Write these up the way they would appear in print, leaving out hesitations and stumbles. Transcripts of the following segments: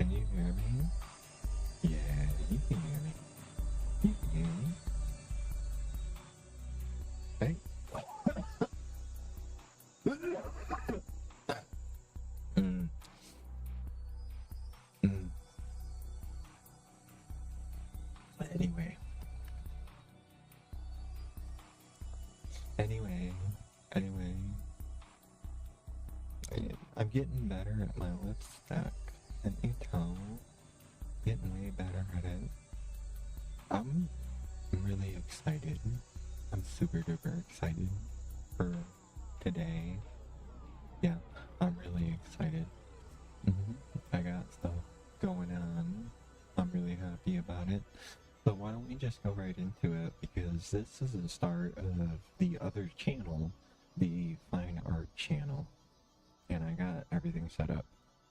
Can you hear me? Yeah, you can hear me. You can hear me. Hey. mm, mm. Anyway, anyway, anyway. I'm getting better at my lipstick, and you tell, getting way better at it. I'm really excited. I'm super duper excited for today. Yeah, I'm really excited. I got stuff going on. I'm really happy about it. So why don't we just go right into it, because this is the start of the other channel, the Fine Art channel. And I got everything set up.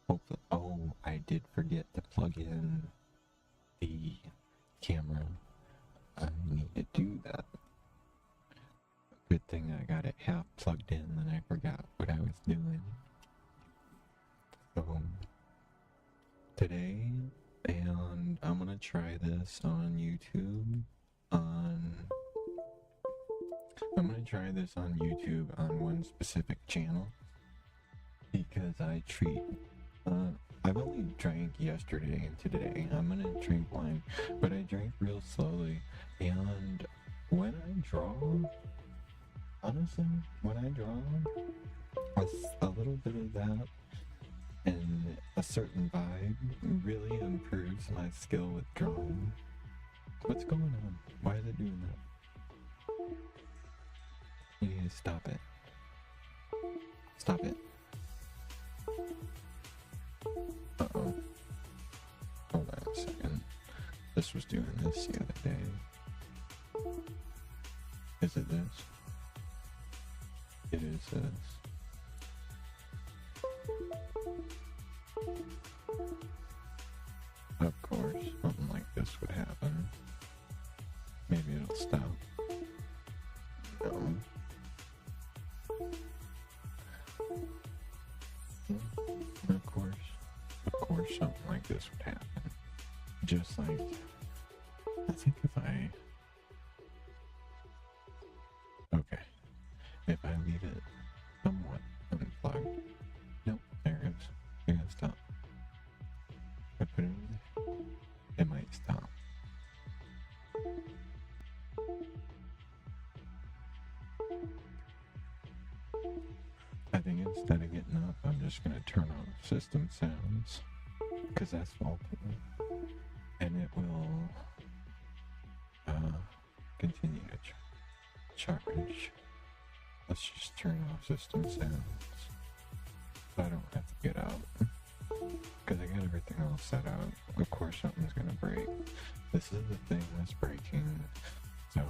Hopefully, oh, I did forget to plug in the camera. I need to do that. Good thing I got it half plugged in, and I forgot what I was doing. So, today, and I'm gonna try this on YouTube, I'm gonna try this on YouTube on one specific channel, because I've only drank yesterday and today. I'm gonna drink wine, but I drank real slowly, and when I draw, honestly, a little bit of that and a certain vibe really improves my skill with drawing. What's going on? Why is it doing that? You need to stop it. Stop it. Uh-oh. Hold on a second. This was doing this the other day. Is it this? It is this. Of course, something like this would happen. Maybe it'll stop. No. Of course something like this would happen. Just like, I think if I leave it somewhat unplugged, nope, there it goes. You're gonna stop. If I put it in there, it might stop. I think instead of getting up, I'm just gonna turn off system sounds, because that's faulty, and it will continue to charge. Let's just turn off system sounds so I don't have to get out, because I got everything all set out. Of course something's gonna break. This is the thing that's breaking, so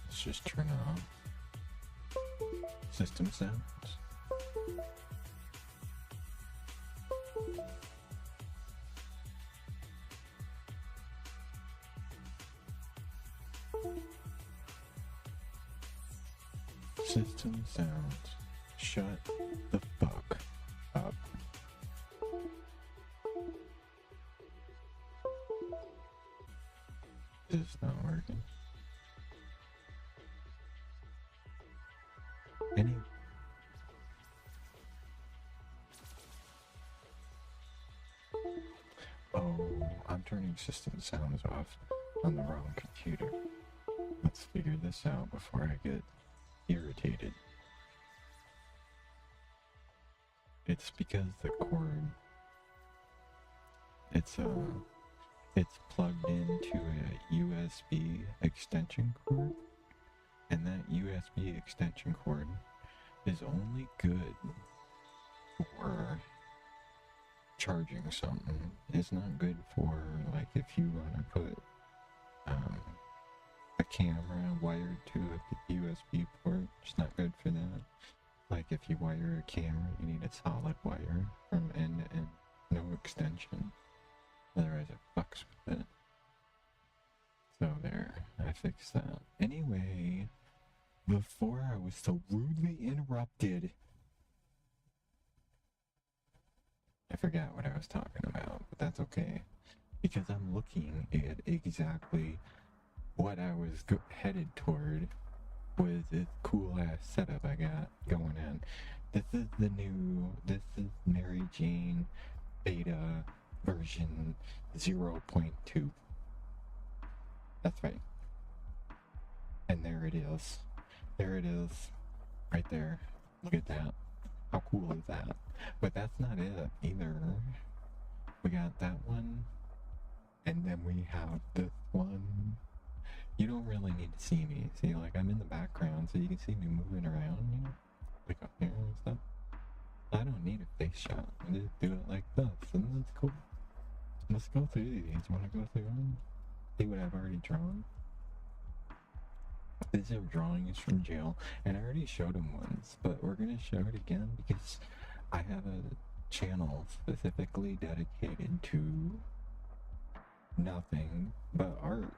let's just turn off system sounds. System sounds. Shut the fuck up. This is not working. Oh, I'm turning system sounds off on the wrong computer. Let's figure this out before I get irritated. It's because the cord, it's plugged into a USB extension cord, and that USB extension cord is only good for charging something. It's not good for, like, if you want to put a camera wired to a USB port. It's not good for that. Like, if you wire a camera, you need a solid wire from end to end, no extension, otherwise it fucks with it. So there, I fixed that. Anyway, before I was so rudely interrupted, I forgot what I was talking about, but that's okay. Because I'm looking at exactly what I was headed toward with this cool ass setup I got going on. This is this is Mary Jane beta version 0.2. That's right. And there it is. There it is. Right there. Look at that. How cool is that? But that's not it either. We got that one. And then we have this one. You don't really need to see me. See, like, I'm in the background, so you can see me moving around, you know? Like up here and stuff. I don't need a face shot. I just do it like this, and that's cool. Let's go through these. Wanna go through them? See what I've already drawn? These are drawings from jail, and I already showed them once, but we're gonna show it again because I have a channel specifically dedicated to nothing but art,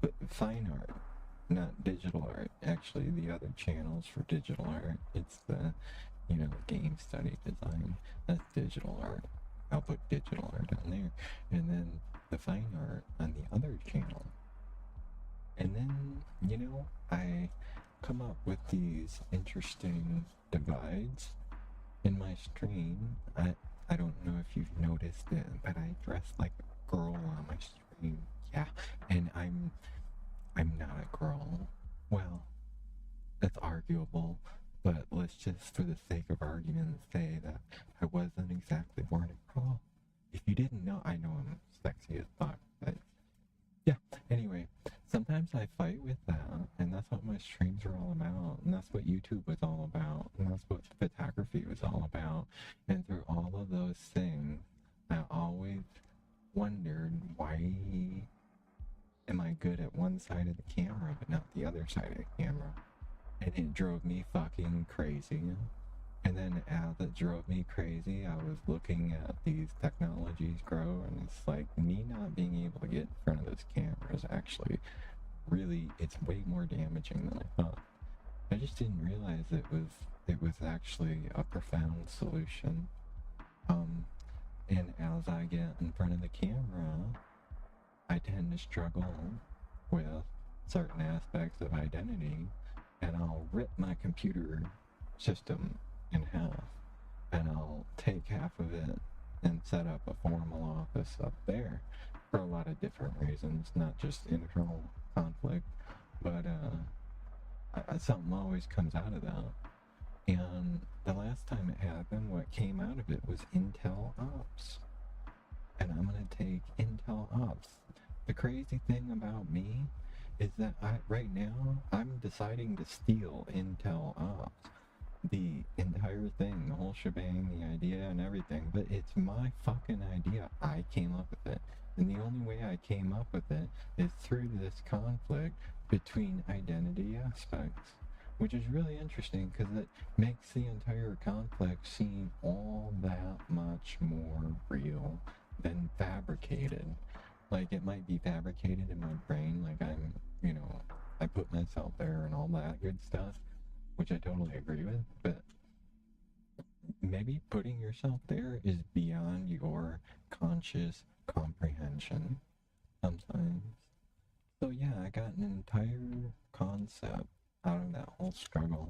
but fine art, not digital art. Actually, the other channel's for digital art. It's the, you know, game study design. That's digital art. I'll put digital art on there, and then the fine art on the other channel. And then, you know, I come up with these interesting divides in my stream. I don't know if you've noticed it, but I dress like a girl on my stream. Yeah, and I'm not a girl. Well, that's arguable, but let's just, for the sake of argument, say that I wasn't exactly born a girl. If you didn't know, I know I'm sexy as fuck, but yeah. Anyway, sometimes I fight with that, and that's what my streams are all about, and that's what YouTube was all about, and that's what photography was all about. And through all of those things, I always wondered, why am I good at one side of the camera but not the other side of the camera? And it drove me fucking crazy. And then as it drove me crazy, I was looking at these technologies grow, and it's like, me not being able to get in front of this camera is actually really, it's way more damaging than I thought. I just didn't realize it was actually a profound solution. And as I get in front of the camera, I tend to struggle with certain aspects of identity, and I'll rip my computer system in half, and I'll take half of it and set up a formal office up there for a lot of different reasons, not just internal conflict, but something always comes out of that. And the last time it happened, what came out of it was Intel Ops. And I'm going to take Intel Ops. The crazy thing about me is that right now, I'm deciding to steal Intel Ops. The entire thing, the whole shebang, the idea and everything, but it's my fucking idea. I came up with it. And the only way I came up with it is through this conflict between identity aspects, which is really interesting because it makes the entire conflict seem all that much more real than fabricated. Like, it might be fabricated in my brain, like I'm, you know, I put myself there and all that good stuff, which I totally agree with, but maybe putting yourself there is beyond your conscious comprehension sometimes. So yeah, I got an entire concept out of that whole struggle.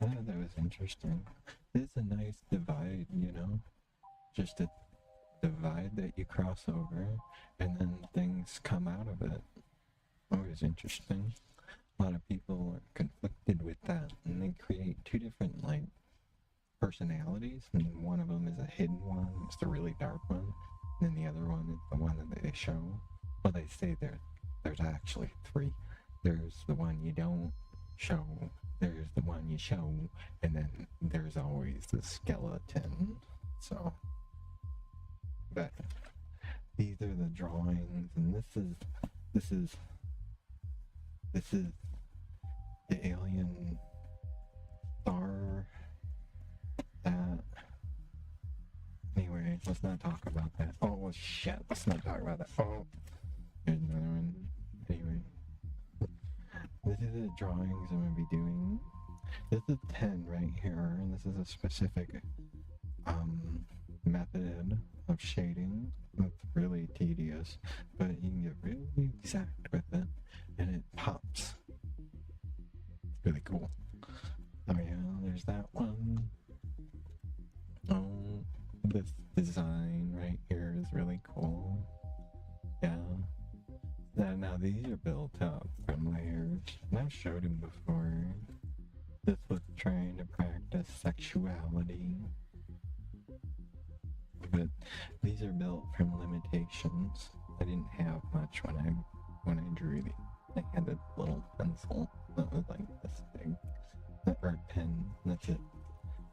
I thought that was interesting. It's a nice divide, you know? Just a divide that you cross over, and then things come out of it. Always interesting. A lot of people are conflicted with that, and they create two different, like, personalities, and one of them is a hidden one, it's the really dark one, and then the other one is the one that they show. Well, they say there's actually three. There's the one you don't show, there's the one you show, and then there's always the skeleton. So, but these are the drawings, and this is the alien star that. Anyway, let's not talk about that. Oh, well, shit, let's not talk about that. Oh, here's another one. Anyway, this is the drawings I'm gonna be doing. This is a pen right here, and this is a specific method of shading. It's really tedious, but you can get really exact with it, and it pops. It's really cool. Oh yeah, there's that one. Oh, this design right here is really cool. Yeah. Now these are built up from layers, and I've showed him before. This was trying to practice sexuality, but these are built from limitations. I didn't have much when I drew these. I had a little pencil that was like this big, or a pen. That's it.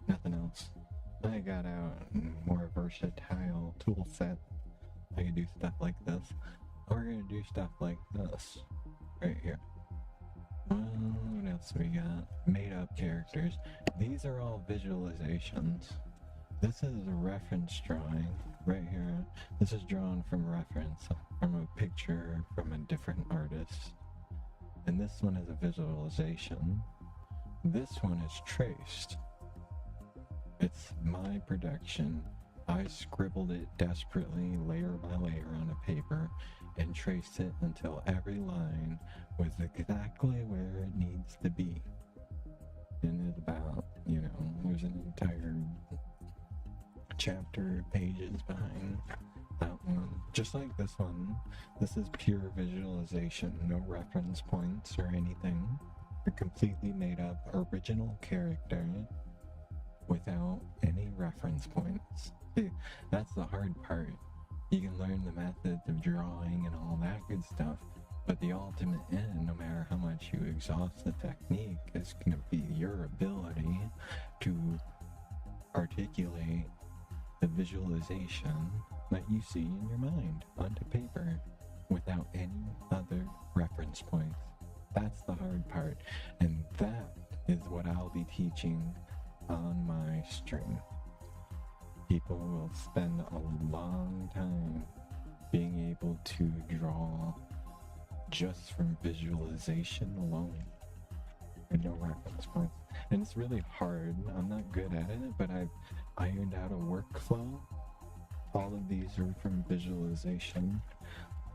Nothing else. I got out a more versatile tool set. I could do stuff like this. We're gonna do stuff like this right here. What else we got? Made up characters. These are all visualizations. This is a reference drawing right here. This is drawn from reference, from a picture from a different artist. And this one is a visualization. This one is traced. It's my production. I scribbled it desperately, layer by layer on a paper, and traced it until every line was exactly where it needs to be. And it's about, there's an entire chapter, pages behind that one. Just like this one, this is pure visualization, no reference points or anything. A completely made up original character without any reference points. See, that's the hard part. You can learn the methods of drawing and all that good stuff, but the ultimate end, no matter how much you exhaust the technique, is going to be your ability to articulate the visualization that you see in your mind onto paper without any other reference points. That's the hard part, and that is what I'll be teaching on my stream. People will spend a long time being able to draw just from visualization alone and no reference points. And it's really hard. I'm not good at it, but I've ironed out a workflow. All of these are from visualization.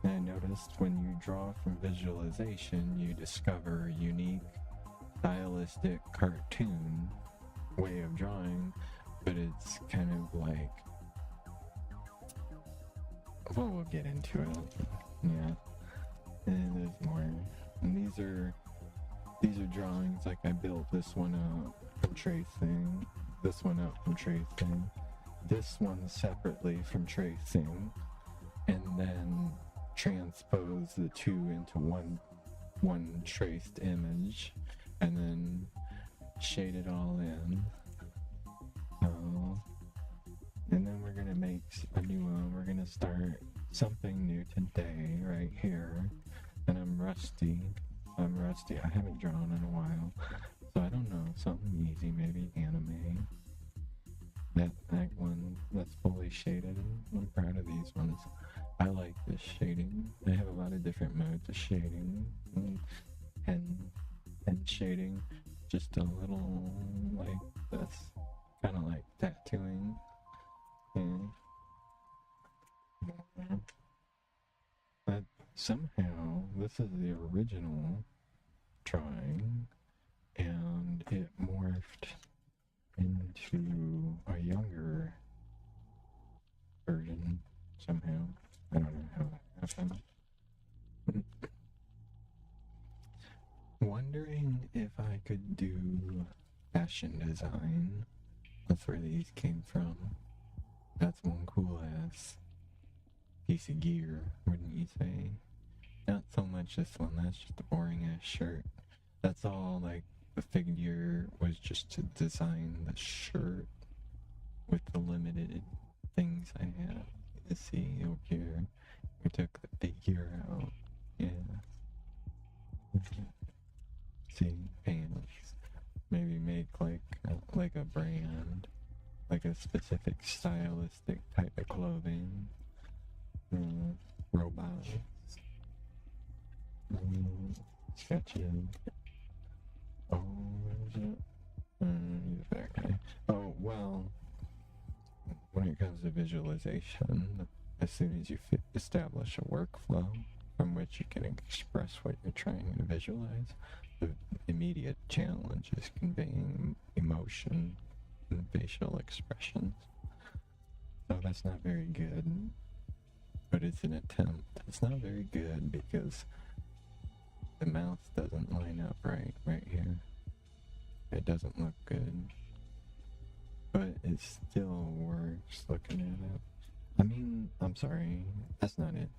And I noticed when you draw from visualization, you discover a unique stylistic cartoon way of drawing, but it's kind of like, well, we'll get into it. Yeah, and there's more. And these are drawings. Like I built this one up from tracing, this one up from tracing, this one separately from tracing, and then transpose the two into one traced image, and then shade it all in. And then we're gonna make a new one. We're gonna start something new today right here. And I'm rusty. I haven't drawn in a while, so I don't know. Something easy, maybe anime. That one that's fully shaded. I'm proud of these ones. I like this shading. They have a lot of different modes of shading, and shading. Just a little like this, kind of like tattooing. But somehow this is the original drawing, and it morphed into a younger version somehow. I don't know how that happened. Wondering if I could do fashion design. That's where these came from. That's one cool ass piece of gear, wouldn't you say? Not so much this one, that's just a boring ass shirt. That's all, like, the figure was just to design the shirt with the limited things I have. You see over here, we took the figure out. Yeah. See, pants. Maybe make like a brand, like a specific stylistic type of clothing. Robots. Sketching. Oh, where is it? That guy. Oh, well, when when it comes to visualization, as soon as you establish a workflow from which you can express what you're trying to visualize, the immediate challenge is conveying emotion and facial expressions. So that's not very good, but it's an attempt. It's not very good because the mouth doesn't line up right here. It doesn't look good, but it still works looking at it. I mean, I'm sorry, that's not it.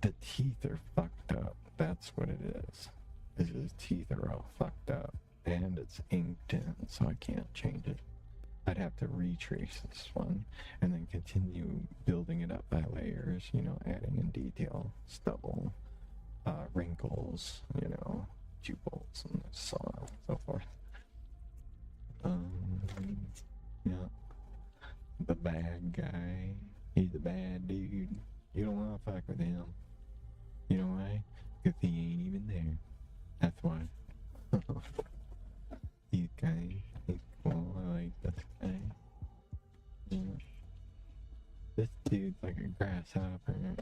The teeth are fucked up. That's what it is. His teeth are all fucked up, and it's inked in, so I can't change it. I'd have to retrace this one and then continue building it up by layers, you know, adding in detail, stubble, wrinkles, you know, pupils, and so on and so forth. Yeah. The bad guy. He's a bad dude. You don't want to fuck with him. You know why? Because he ain't even there. That's why. He's kind. He's cool. I like this guy. Yeah. This dude's like a grasshopper.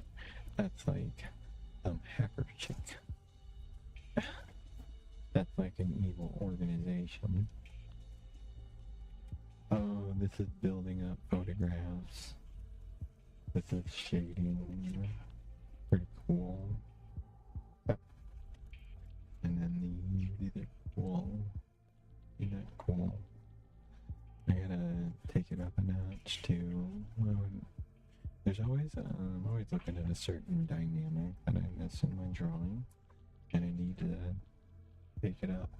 That's like some hacker chick. That's like an evil organization. Oh, this is building up photographs. This is shading. Pretty cool. And then these are cool. Isn't that cool? I gotta take it up a notch too. There's always, I'm always looking at a certain dynamic that I miss in my drawing, and I need to take it up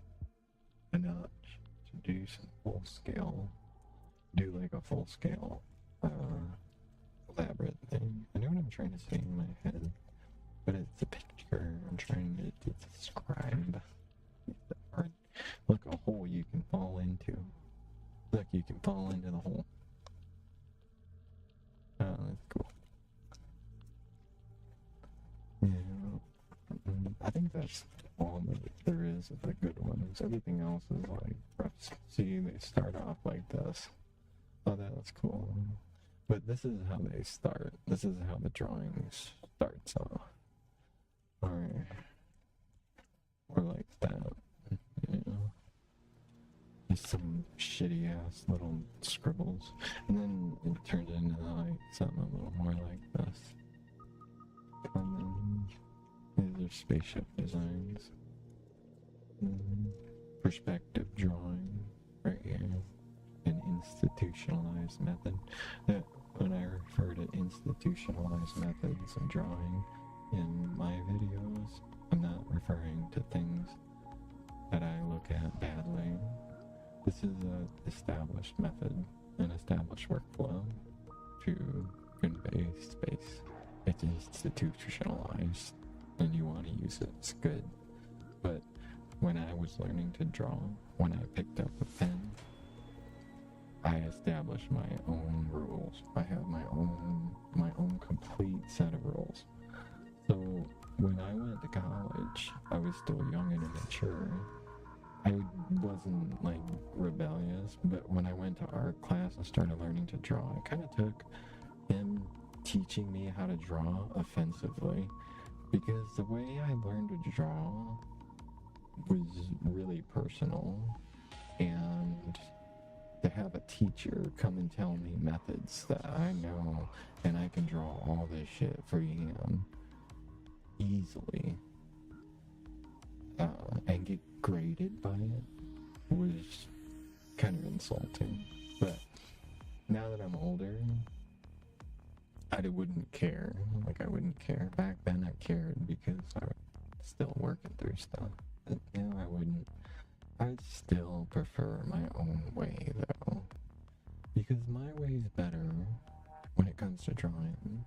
a notch to do some full scale, do like a full scale, elaborate thing. I know what I'm trying to say in my head, but it's a picture I'm trying to describe. Look, a hole you can fall into. Look, you can fall into the hole. Oh, that's cool. Yeah. I think that's all that there is of the good ones. Everything else is like rough. See, they start off like this. Oh, that's cool. But this is how they start. This is how the drawing starts off. Or like that. You know. Just some shitty ass little scribbles. And then it turns into like something a little more like this. And then these are spaceship designs. Perspective drawing right here. An institutionalized method. When I refer to institutionalized methods of drawing in my videos, I'm not referring to things that I look at badly. This is an established method, an established workflow to convey space. It's institutionalized, and you want to use it. It's good. But when I was learning to draw, when I picked up a pen, I established my own rules. I have my own complete set of rules. So when I went to college, I was still young and immature. I wasn't like rebellious, but when I went to art class and started learning to draw, I kind of took him teaching me how to draw offensively, because the way I learned to draw was really personal, and to have a teacher come and tell me methods that I know and I can draw all this shit for him easily and get graded by it was kind of insulting. But now that I'm older, I wouldn't care. Like, I wouldn't care. Back then I cared because I was still working through stuff. But now I wouldn't. I'd still prefer my own way though, because my way's better when it comes to drawing.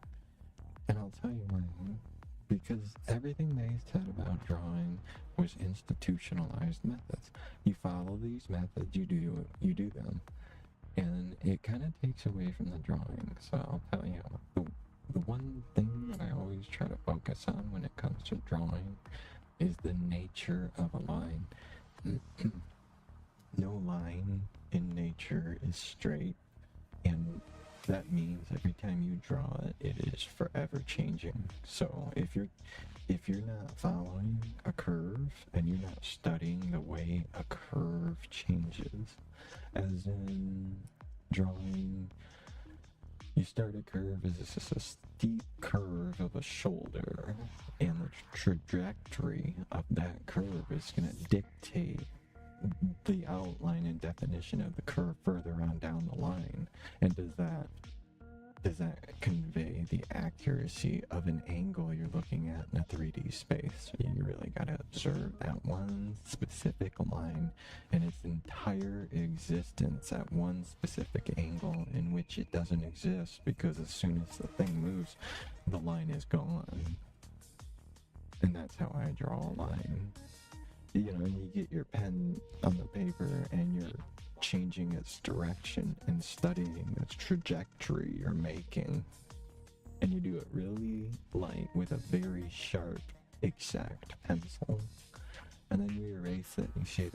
And I'll tell you why. Because everything they said about drawing was institutionalized methods. You follow these methods, you do them. And it kind of takes away from the drawing. So I'll tell you, the one thing that I always try to focus on when it comes to drawing is the nature of a line. No line in nature is straight, and that means every time you draw it, it is forever changing. So if you're not following a curve and you're not studying the way a curve changes, as in drawing, you start a curve as just a steep curve of a shoulder, and the trajectory of that curve is going to dictate the outline and definition of the curve further on down the line. And does that convey the accuracy of an angle you're looking at in a 3D space? You really got to observe that one specific line and its entire existence at one specific angle in which it doesn't exist, because as soon as the thing moves, the line is gone. And that's how I draw a line. You know, you get your pen on the paper and you're changing its direction and studying its trajectory you're making. And you do it really light with a very sharp, exact pencil. And then you erase it and you say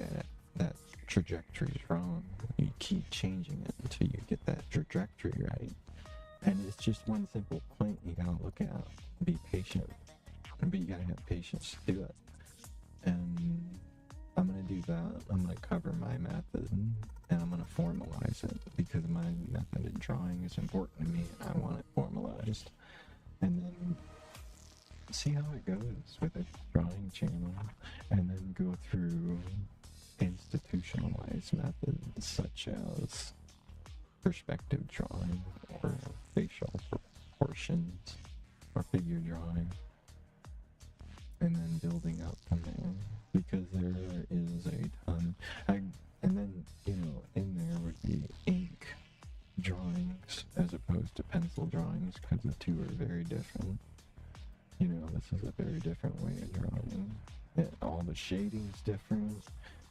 that trajectory is wrong. You keep changing it until you get that trajectory right. And it's just one simple point you gotta look at. Be patient. But you gotta have patience to do it. And I'm going to do that. I'm going to cover my method, and I'm going to formalize it, because my method in drawing is important to me and I want it formalized. And then see how it goes with a drawing channel, and then go through institutionalized methods such as perspective drawing or facial proportions or figure drawing. And then building up from there, because there is a ton. And then, you know, in there would be ink drawings as opposed to pencil drawings, because the two are very different. You know, this is a very different way of drawing. All the shading's different.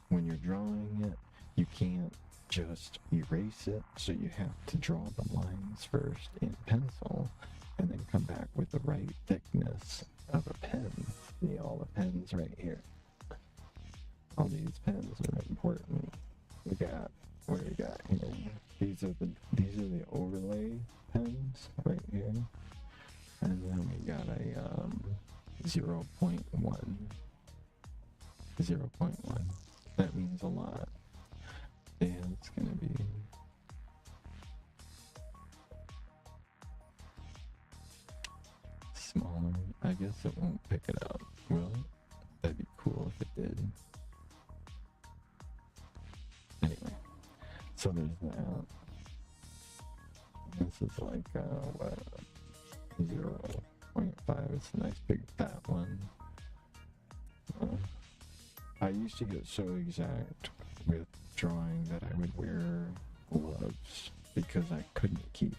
When you're drawing it, you can't just erase it, so you have to draw the lines first in pencil, and then come back with the right thickness of a pen. See all the pens right here. All these pens are important. What do we got here? These are the overlay pens right here. And then we got a 0.1. 0.1. That means a lot. And it's gonna be smaller. I guess it won't pick it up, will it? That'd be cool if it did. Anyway, so there's that. This is like, 0.5. It's a nice big fat one. I used to get so exact with drawing that I would wear gloves, because I couldn't keep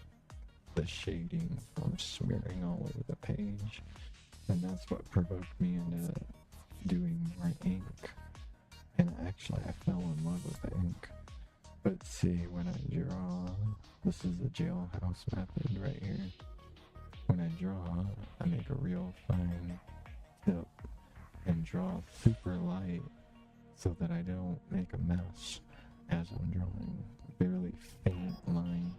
the shading from smearing all over the page. And that's what provoked me into doing more ink. And actually I fell in love with the ink. But see, when I draw, this is the jailhouse method right here. When I draw, I make a real fine tip and draw super light so that I don't make a mess as I'm drawing. Barely faint line.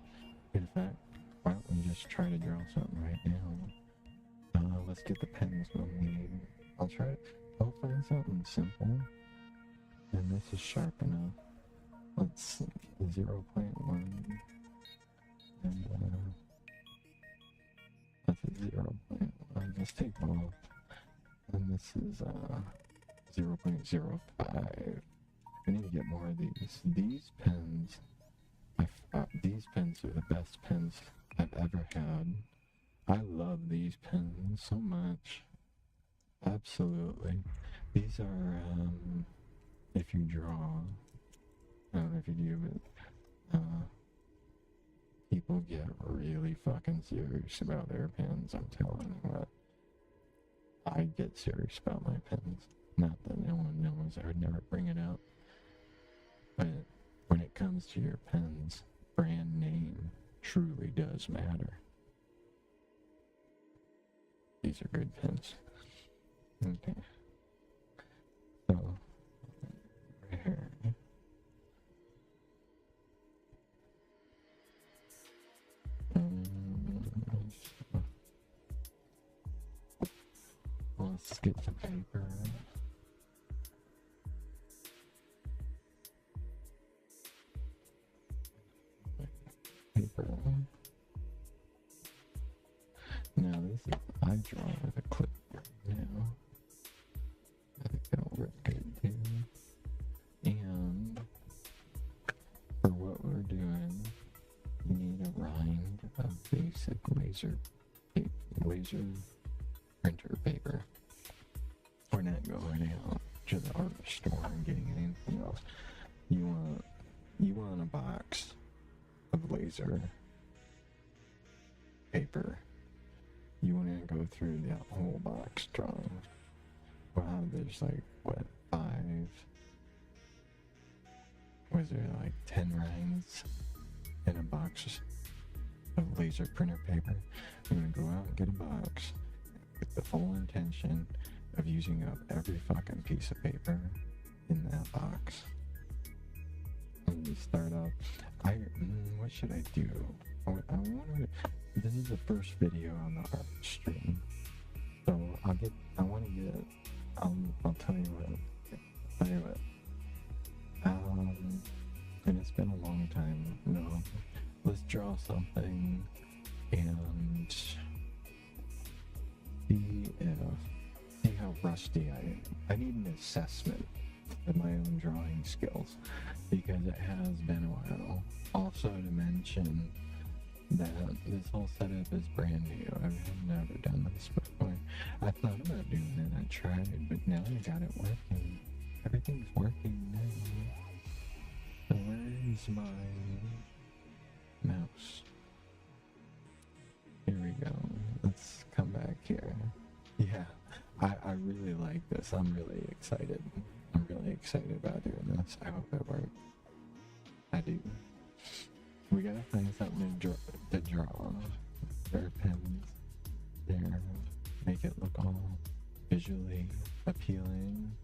In fact, why don't we just try to draw something right now? Let's get the pens we'll need. I'll find something simple. And this is sharp enough. Let's see, 0.1. And that's a 0.1. Let's take off. And this is 0.05. I need to get more of these. These pens, these pens are the best pens I've ever had. I love these pens so much. Absolutely. These are, if you draw, I don't know if you do, but people get really fucking serious about their pens. I'm telling you what. I get serious about my pens. Not that no one knows, I would never bring it up. But when it comes to your pens, brand name truly does matter. These are good pens. Okay. So, right here. Let's get some paper. Paper. Now this is, I draw with a clipboard now. I think that'll work good too. And for what we're doing, you need a rind of basic laser printer paper. We're not going out to the art store and getting anything else. You want a box of laser paper. You want to go through that whole box drawing. Wow, there's like, what, 10 rinds in a box of laser printer paper? I'm going to go out and get a box with the full intention of using up every fucking piece of paper in that box. And you start off, what should I do? This is the first video on the art stream, so I'll tell you what, and it's been a long time, let's draw something and see how rusty I am. I need an assessment of my own drawing skills, because it has been a while. Also to mention that this whole setup is brand new. I've never done this before. I thought about doing it, I tried, but now I got it working. Everything's working now. So where is my mouse? Here we go. Let's come back here. Yeah, I really like this. I'm really excited. I'm really excited about doing this. I hope it works. I do. We gotta find something to draw. There are pens there. Make it look all visually appealing.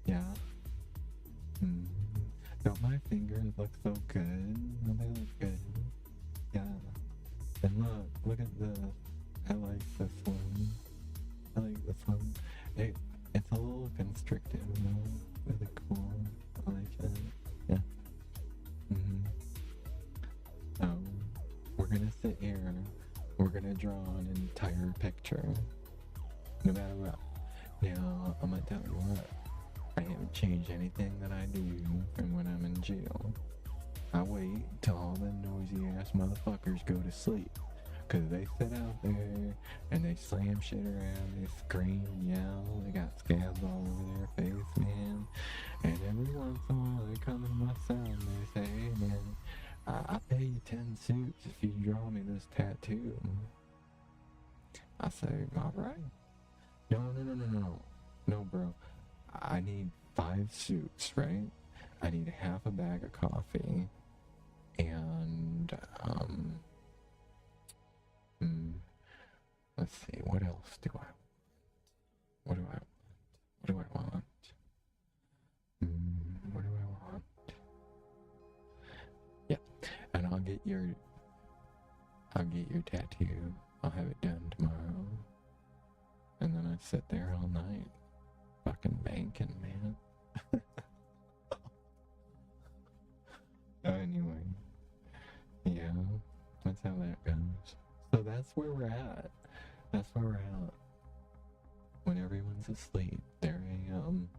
Yeah. Don't my fingers look so good? Don't they look good? Yeah. And look at I like this one. I like this one. It's a little constricted, really cool. I like it. Yeah. So, we're gonna sit here, we're gonna draw an entire picture, no matter what. Now, I'm gonna tell you what, I haven't changed anything that I do from when I'm in jail. I wait till all them noisy ass motherfuckers go to sleep, cause they sit out there and they slam shit around, they scream, yell, they got scabs all over their face, man. And every once in a while they come in my cell and they say, hey man, I pay you 10 suits if you draw me this tattoo. I say, alright. No, bro. I need 5 suits, right? I need half a bag of coffee. And, let's see, what else do I want? What do I want? What do I want? Yeah, and I'll get your tattoo. I'll have it done tomorrow. And then I sit there all night, fucking banking, man. Anyway, yeah, that's how that goes. So that's where we're at. That's where we're at. When everyone's asleep, there I am.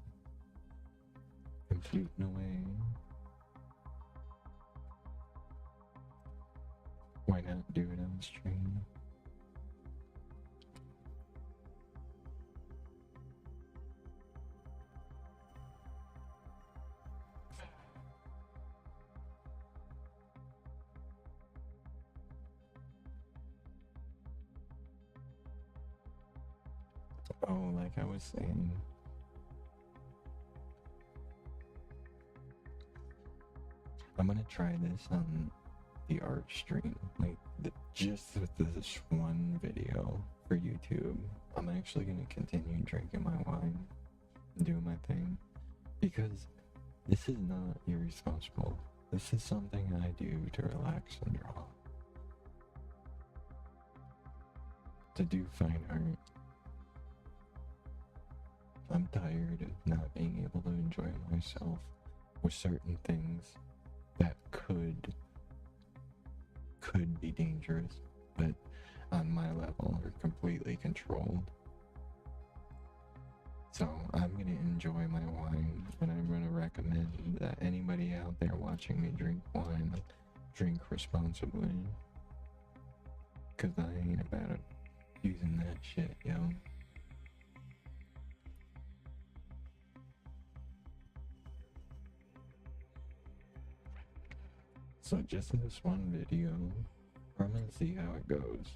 I'm shooting away. Why not do it on stream? Oh, like I was saying, I'm gonna try this on the art stream, like just with this one video for YouTube. I'm actually gonna continue drinking my wine and doing my thing, because this is not irresponsible. This is something I do to relax and draw, to do fine art. I'm tired of not being able to enjoy myself with certain things that could be dangerous, but on my level are completely controlled. So I'm going to enjoy my wine, and I'm going to recommend that anybody out there watching me drink wine, drink responsibly. Because I ain't about using that shit, yo. So just in this one video, I'm going to see how it goes.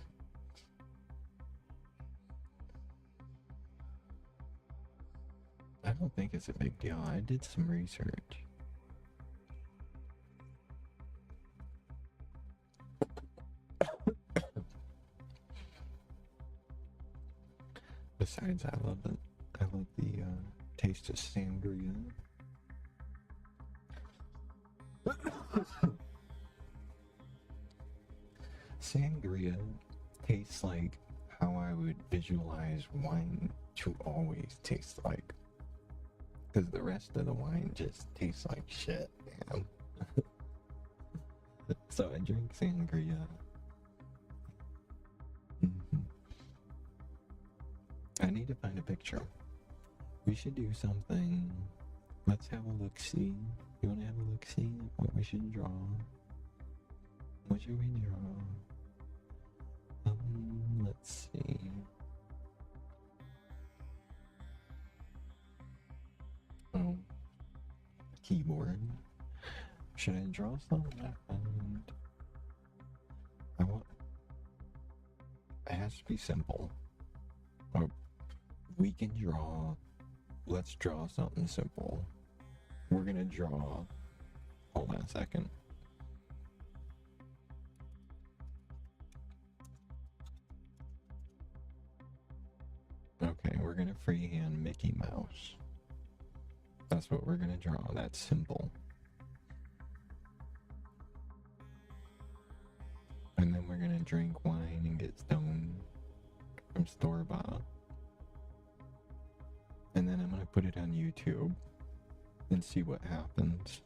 I don't think it's a big deal. I did some research. Besides, I love the taste of sangria. Sangria tastes like how I would visualize wine to always taste like. Because the rest of the wine just tastes like shit, man. So I drink sangria. I need to find a picture. We should do something. Let's have a look-see. You want to have a look-see at what we should draw? What should we draw? Let's see. Oh. Keyboard. Should I draw something? It has to be simple. Or we can draw. Let's draw something simple. We're gonna draw. Hold on a second. Okay, we're gonna freehand Mickey Mouse. That's what we're gonna draw. That's simple. And then we're gonna drink wine and get stoned from store-bought. And then I'm gonna put it on YouTube and see what happens.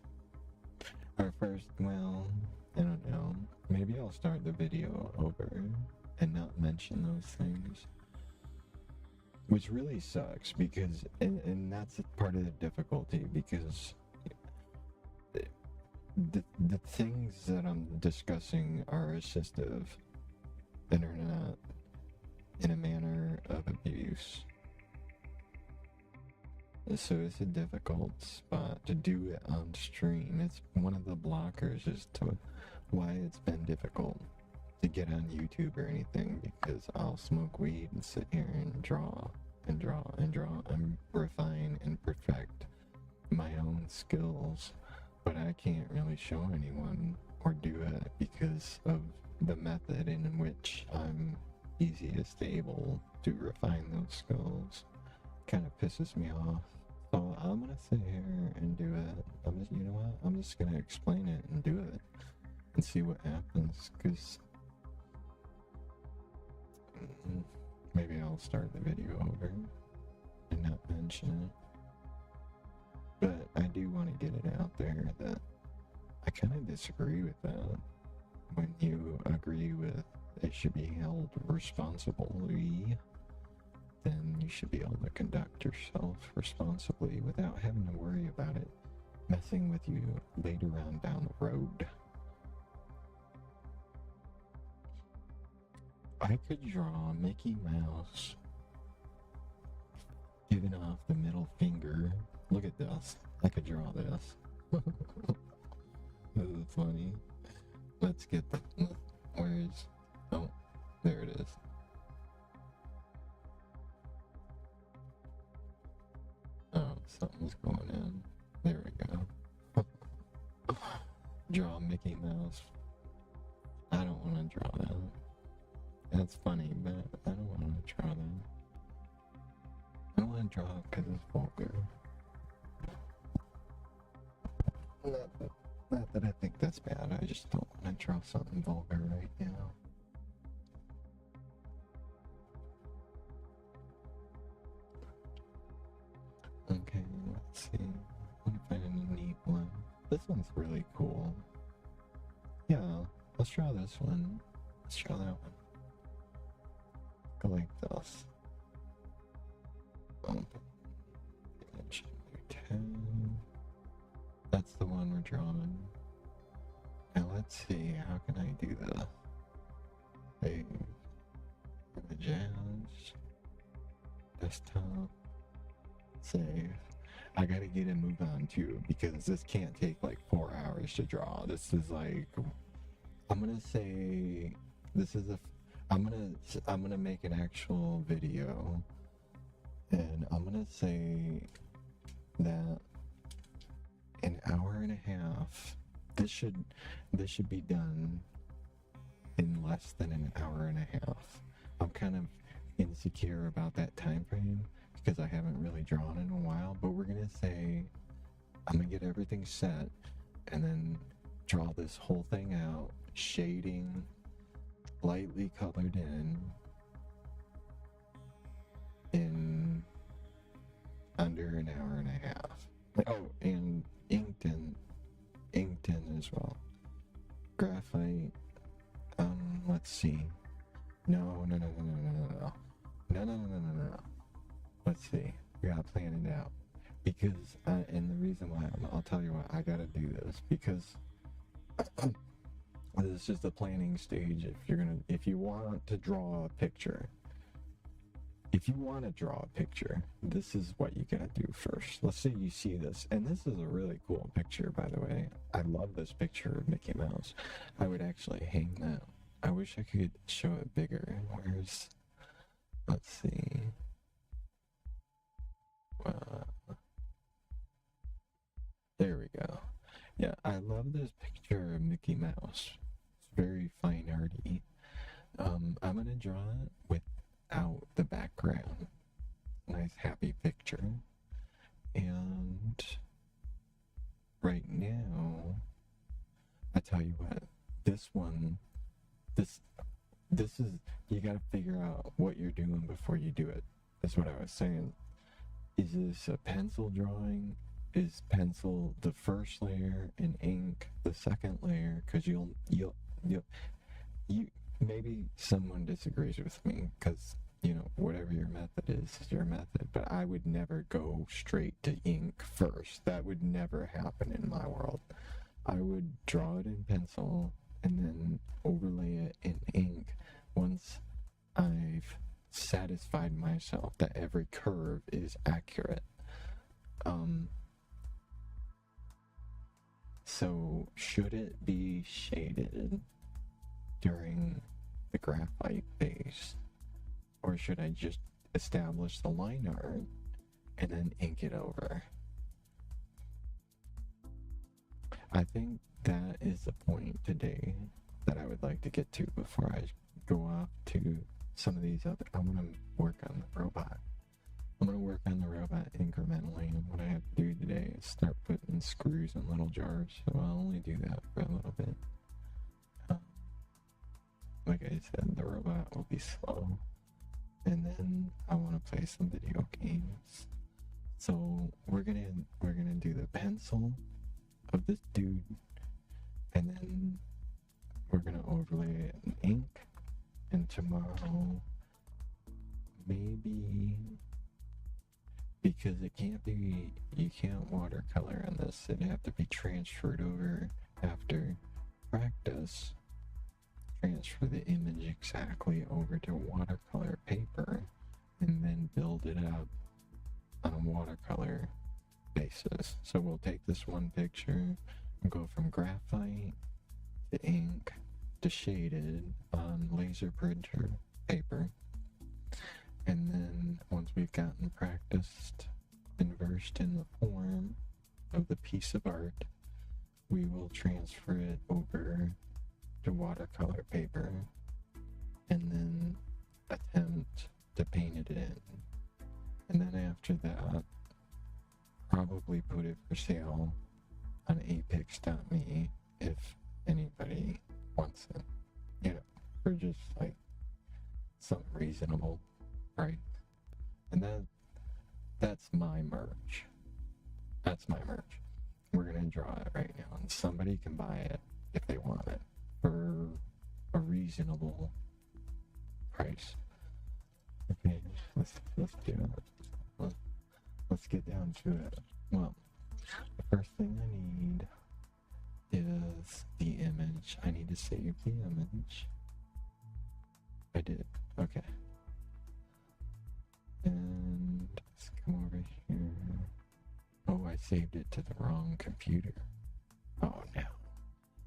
Or first, well, I don't know. Maybe I'll start the video over and not mention those things. Which really sucks because, and that's part of the difficulty, because the things that I'm discussing are assistive and are not in a manner of abuse. So it's a difficult spot to do it on stream. It's one of the blockers as to why it's been difficult to get on YouTube or anything, because I'll smoke weed and sit here and draw and draw and draw and refine and perfect my own skills, but I can't really show anyone or do it because of the method in which I'm easiest able to refine those skills. Kind of pisses me off. So I'm gonna sit here and do it. You know what? I'm just gonna explain it and do it and see what happens, because maybe I'll start the video over and not mention it. But I do want to get it out there that I kind of disagree with that. When you agree with it should be held responsibly, then you should be able to conduct yourself responsibly without having to worry about it messing with you later on down the road. I could draw Mickey Mouse giving off the middle finger. Look at this. I could draw this. This is funny. Let's get the... Where's... Oh, there it is. Oh, something's going in. There we go. Draw Mickey Mouse. I don't want to draw that. That's funny, but I don't want to draw that. I don't want to draw it because it's vulgar. Not that I think that's bad, I just don't want to draw something vulgar right now. Let's see. I'm finding a neat one. This one's really cool. Yeah, let's try this one. Let's try that one. Go like this. Image 10. That's the one we're drawing. Now let's see, how can I do the save images, desktop, save. I gotta get a move on too, because this can't take like 4 hours to draw. This is like, I'm gonna say, this is I'm gonna make an actual video, and I'm gonna say that an hour and a half, this should be done in less than an hour and a half. I'm kind of insecure about that time frame because I haven't really drawn in a while, but we're gonna say I'm gonna get everything set and then draw this whole thing out, shading, lightly colored in under an hour and a half. Oh, and inked in as well. Graphite. Let's see. No. Let's see. We gotta plan it out. Because, and the reason why, I'll tell you what, I gotta do this because this is just a planning stage. If you want to draw a picture, this is what you gotta do first. Let's say you see this, and this is a really cool picture, by the way. I love this picture of Mickey Mouse. I would actually hang that. I wish I could show it bigger. Let's see. There we go. Yeah, I love this picture of Mickey Mouse. It's very fine arty. I'm gonna draw it without the background. Nice happy picture. And right now, I tell you what, this is, you gotta figure out what you're doing before you do it. That's what I was saying. Is this a pencil drawing? Is pencil the first layer and ink the second layer? Because you maybe someone disagrees with me because, you know, whatever your method is your method, but I would never go straight to ink first. That would never happen in my world. I would draw it in pencil and then overlay it in ink once I've satisfied myself that every curve is accurate. So should it be shaded during the graphite phase, or should I just establish the line art and then ink it over? I think that is the point today that I would like to get to before I go off to some of these other. I'm gonna work on the robot. Incrementally, and what I have to do today is start putting screws in little jars, so I'll only do that for a little bit. Like I said, the robot will be slow, and then I want to play some video games. So we're gonna do the pencil of this dude, and then we're gonna overlay it in ink, and tomorrow maybe, because you can't watercolor on this, it'd have to be transferred over after practice. Transfer the image exactly over to watercolor paper and then build it up on a watercolor basis. So we'll take this one picture and go from graphite to ink to shaded on laser printer paper. And then once we've gotten practiced and versed in the form of the piece of art, we will transfer it over to watercolor paper and then attempt to paint it in. And then after that, probably put it for sale on apix.me if anybody wants it, you know, for just like some reasonable price. And that's my merch. That's my merch. We're gonna draw it right now, and somebody can buy it if they want it for a reasonable price. Okay, let's do it. Let's get down to it. Well, the first thing I need is the image. I need to save the image. I did. Okay. And let's come over here. Oh, I saved it to the wrong computer. Oh no.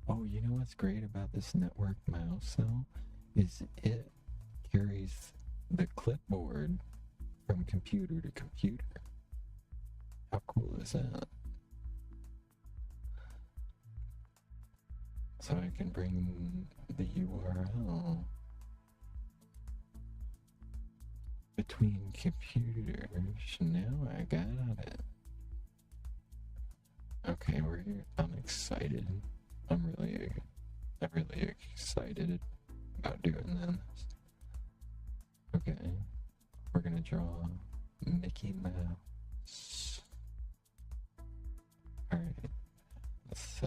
Oh, you know what's great about this network mouse though? Is it carries the clipboard from computer to computer. How cool is that? So I can bring the URL between computers. Now I got it. Okay, we're here. I'm excited. I'm really excited about doing this. Okay, we're gonna draw Mickey Mouse. Alright, let's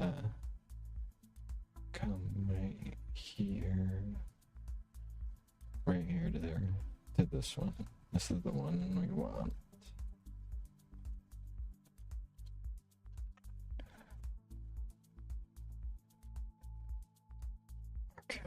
come right here to there, to this one. This is the one we want. Okay.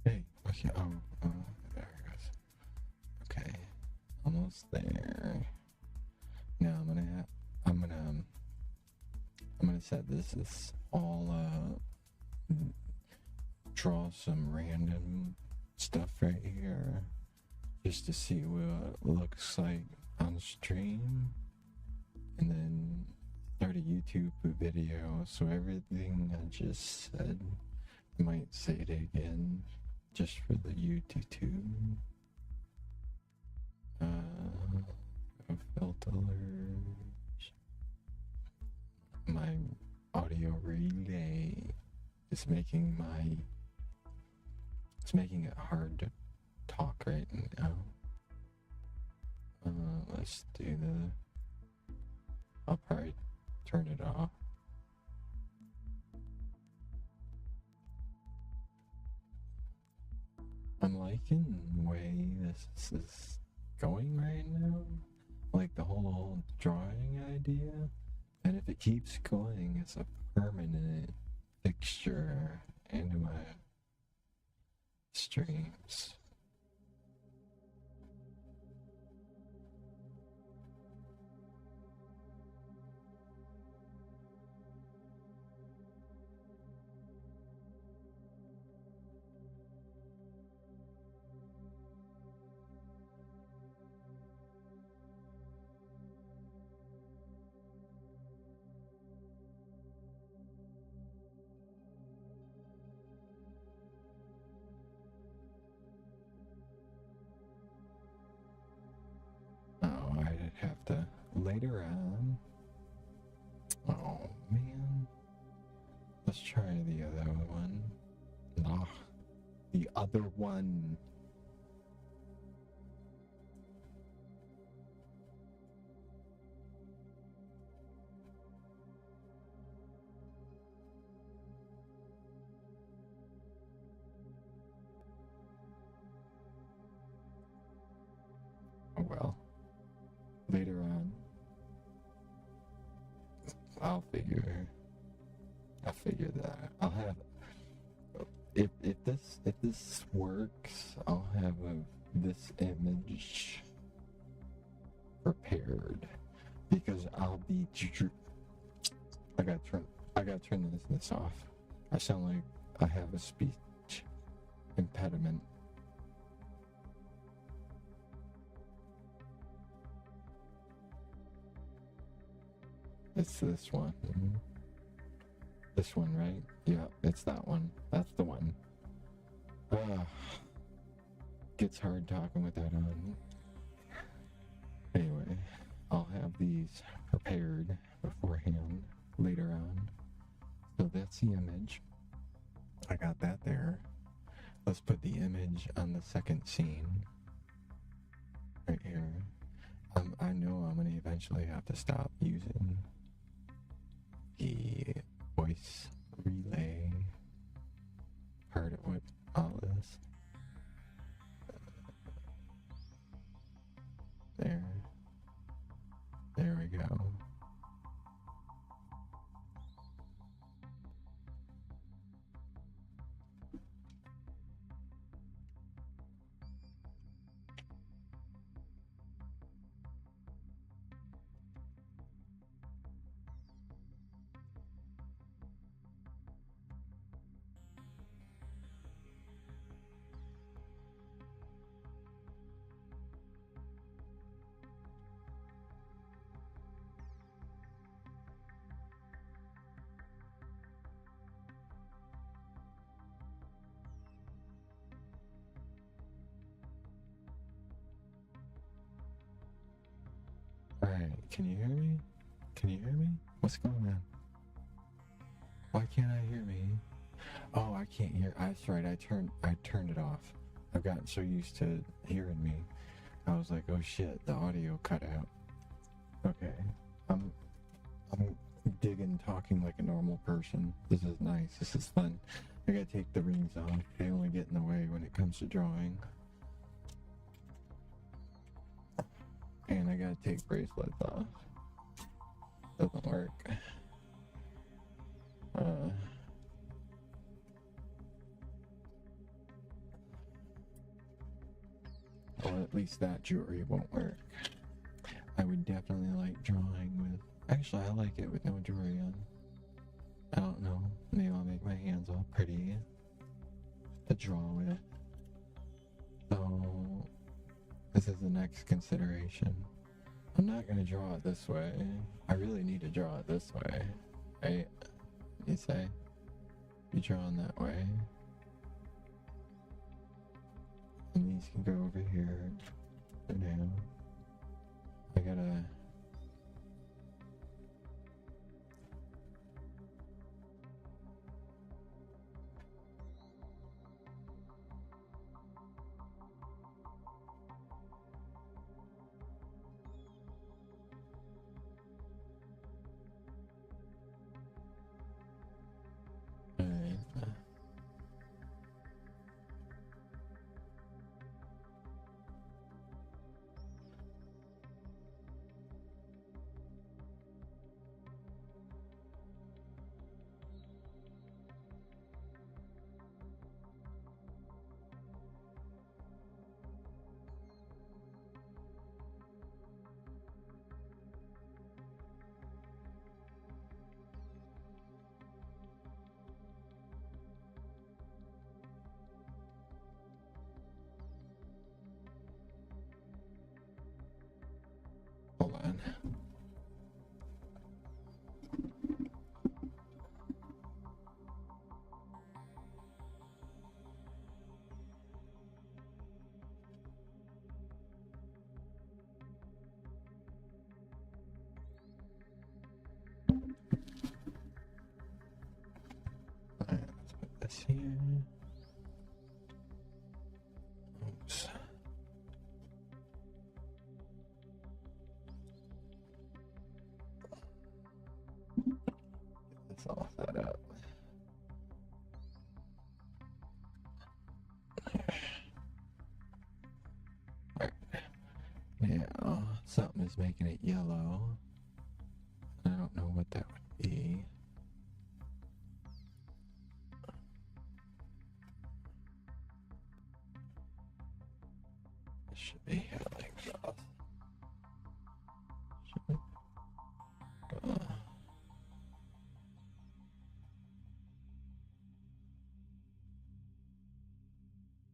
Hey, okay, there it goes. Okay, almost there. Now I'm gonna set this as all, draw some random stuff right here, just to see what it looks like on stream, and then start a YouTube video, so everything I just said, I might say it again, just for the YouTube. Filters. My audio relay is making it hard to talk right now. Let's do I'll probably turn it off. I'm liking the way this is going right now. Like the whole drawing idea. And if it keeps going, it's a permanent fixture into my streams. I'd have to later on. Oh man. Let's try the other one. Ah, the other one. Oh well. Later on, I'll figure that. I'll have if this works, I'll have this image prepared because I'll be. I gotta turn this off. I sound like I have a speech impediment. It's this one. Mm-hmm. This one, right? Yeah, it's that one. That's the one. Gets hard talking with that on. Anyway, I'll have these prepared beforehand later on. So that's the image. I got that there. Let's put the image on the second scene. Right here. I know I'm going to eventually have to stop using the voice relay part of what all this. There we go. Alright, can you hear me? Can you hear me? What's going on? Why can't I hear me? Oh, I can't hear. That's right, I turned it off. I've gotten so used to hearing me. I was like, oh shit, the audio cut out. Okay. I'm digging talking like a normal person. This is nice. This is fun. I gotta take the rings off. They only get in the way when it comes to drawing. And I gotta take bracelets off. Doesn't work. Well, at least that jewelry won't work. I would definitely like drawing with. Actually, I like it with no jewelry on. I don't know. Maybe I'll make my hands all pretty to draw with. So, this is the next consideration. I'm not gonna draw it this way. I really need to draw it this way. Right? You say? Be drawn that way. And these can go over here for now. I gotta. Alright. Hold on. Alright, let's put this here. Oops. Get this all set up. Alright. Now, something is making it yellow. I don't know what that would be. It should be here like that.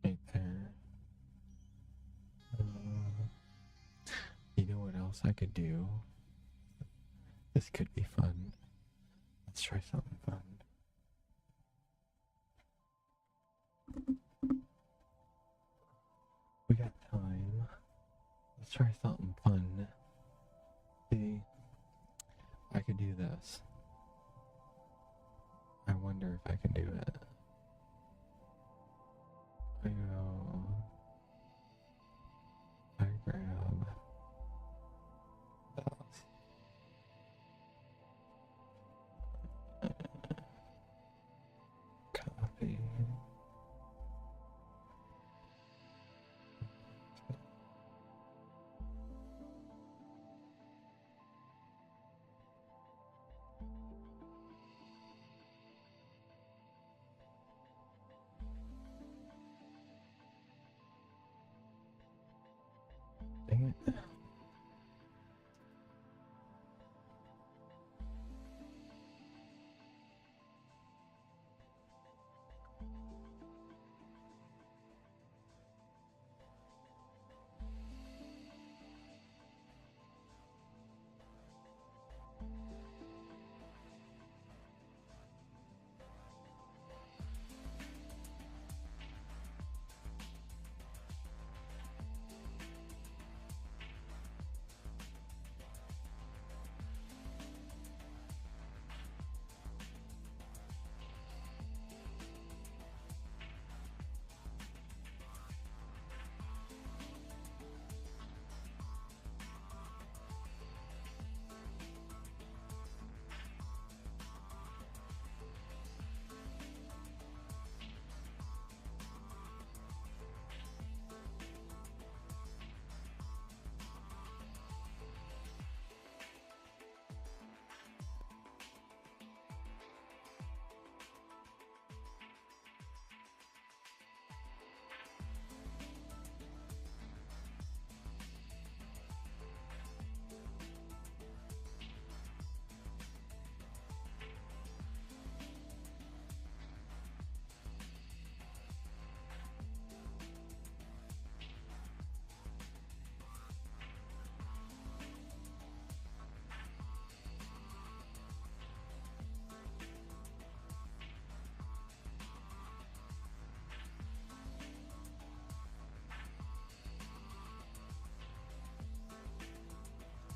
Right there. You know what else I could do? This could be fun. Let's try something fun. We got time. Let's try something fun. See, I could do this. I wonder if I can do it. I grab this. Copy. Dang it.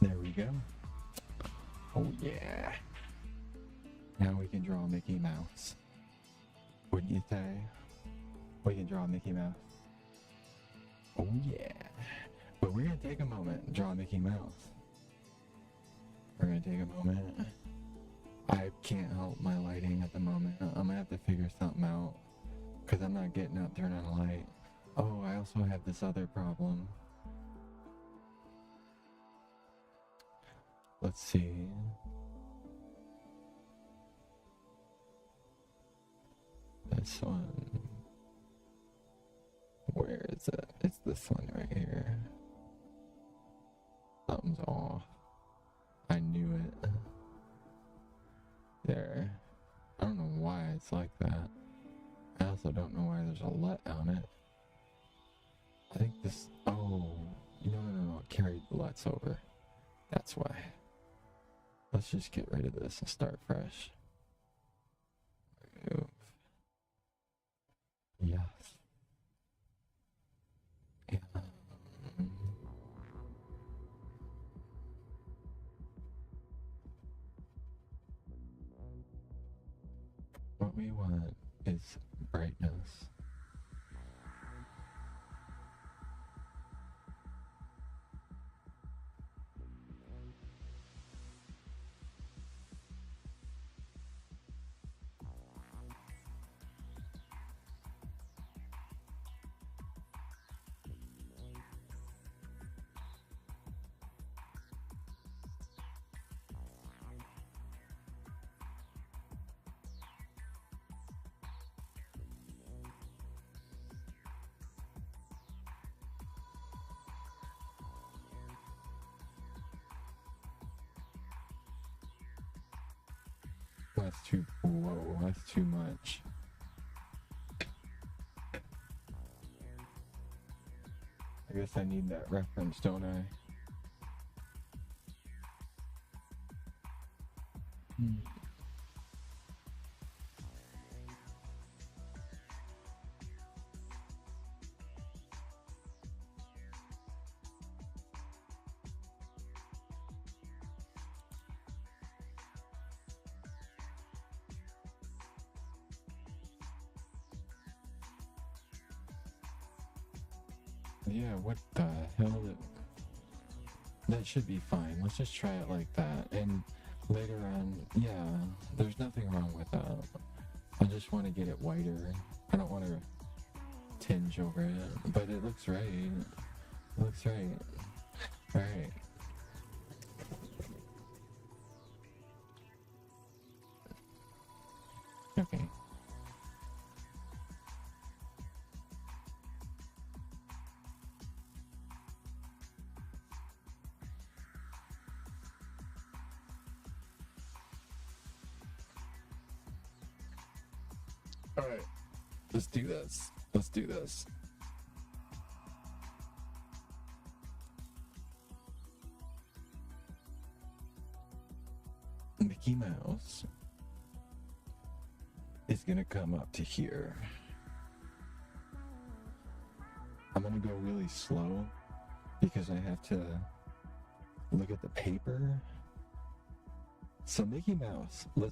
There we go. Oh yeah. Now we can draw Mickey Mouse. Wouldn't you say? We can draw Mickey Mouse. Oh yeah. But we're gonna take a moment and draw Mickey Mouse. We're gonna take a moment. I can't help my lighting at the moment. I'm gonna have to figure something out. Cause I'm not getting up, turn on a light. Oh, I also have this other problem. Let's see. This one. Where is it? It's this one right here. Something's off. I knew it. There. I don't know why it's like that. I also don't know why there's a let on it. I think this. Oh. No. It carried the lets over. That's why. Let's just get rid of this and start fresh. Remove. Yes. And what we want is brightness. That's too, whoa, that's too much. I guess I need that reference, don't I? Yeah, what the hell? That should be fine. Let's just try it like that. And later on, yeah, there's nothing wrong with that. I just want to get it whiter. I don't want to tinge over it, but it looks right. It looks right. Alright. Okay. Alright. Let's do this. Let's do this. Mickey Mouse is gonna come up to here. I'm gonna go really slow because I have to look at the paper. So Mickey Mouse, let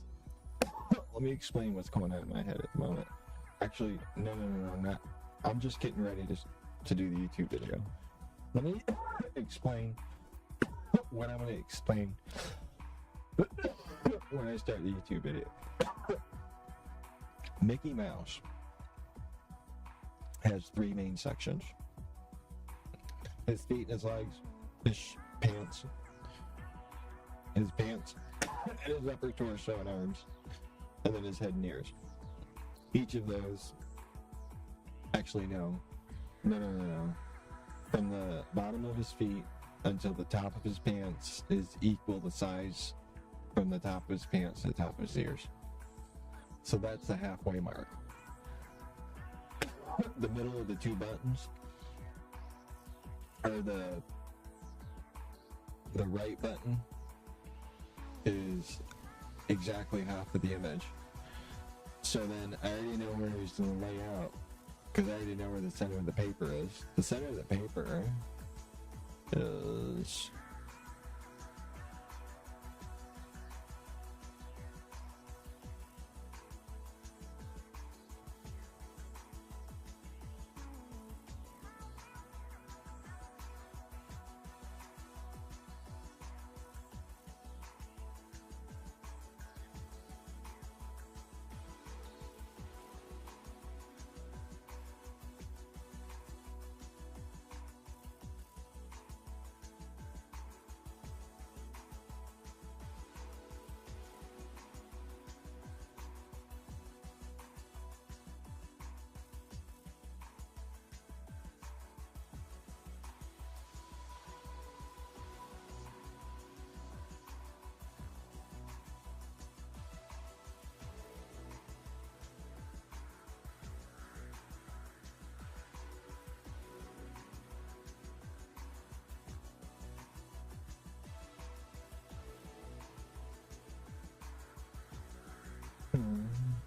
me explain what's going on in my head at the moment. Actually, no, not. I'm just getting ready to do the YouTube video. Let me explain what I'm gonna explain when I start the YouTube video. Mickey Mouse has three main sections: his feet and his legs, his pants, and his upper torso and arms, and then his head and ears. Each of those, actually no. From the bottom of his feet until the top of his pants is equal the size from the top of his pants to the top of his ears. So that's the halfway mark. The middle of the two buttons are the right button is exactly half of the image. So then I already know where he's going to lay out, because I already know where the center of the paper is. The center of the paper is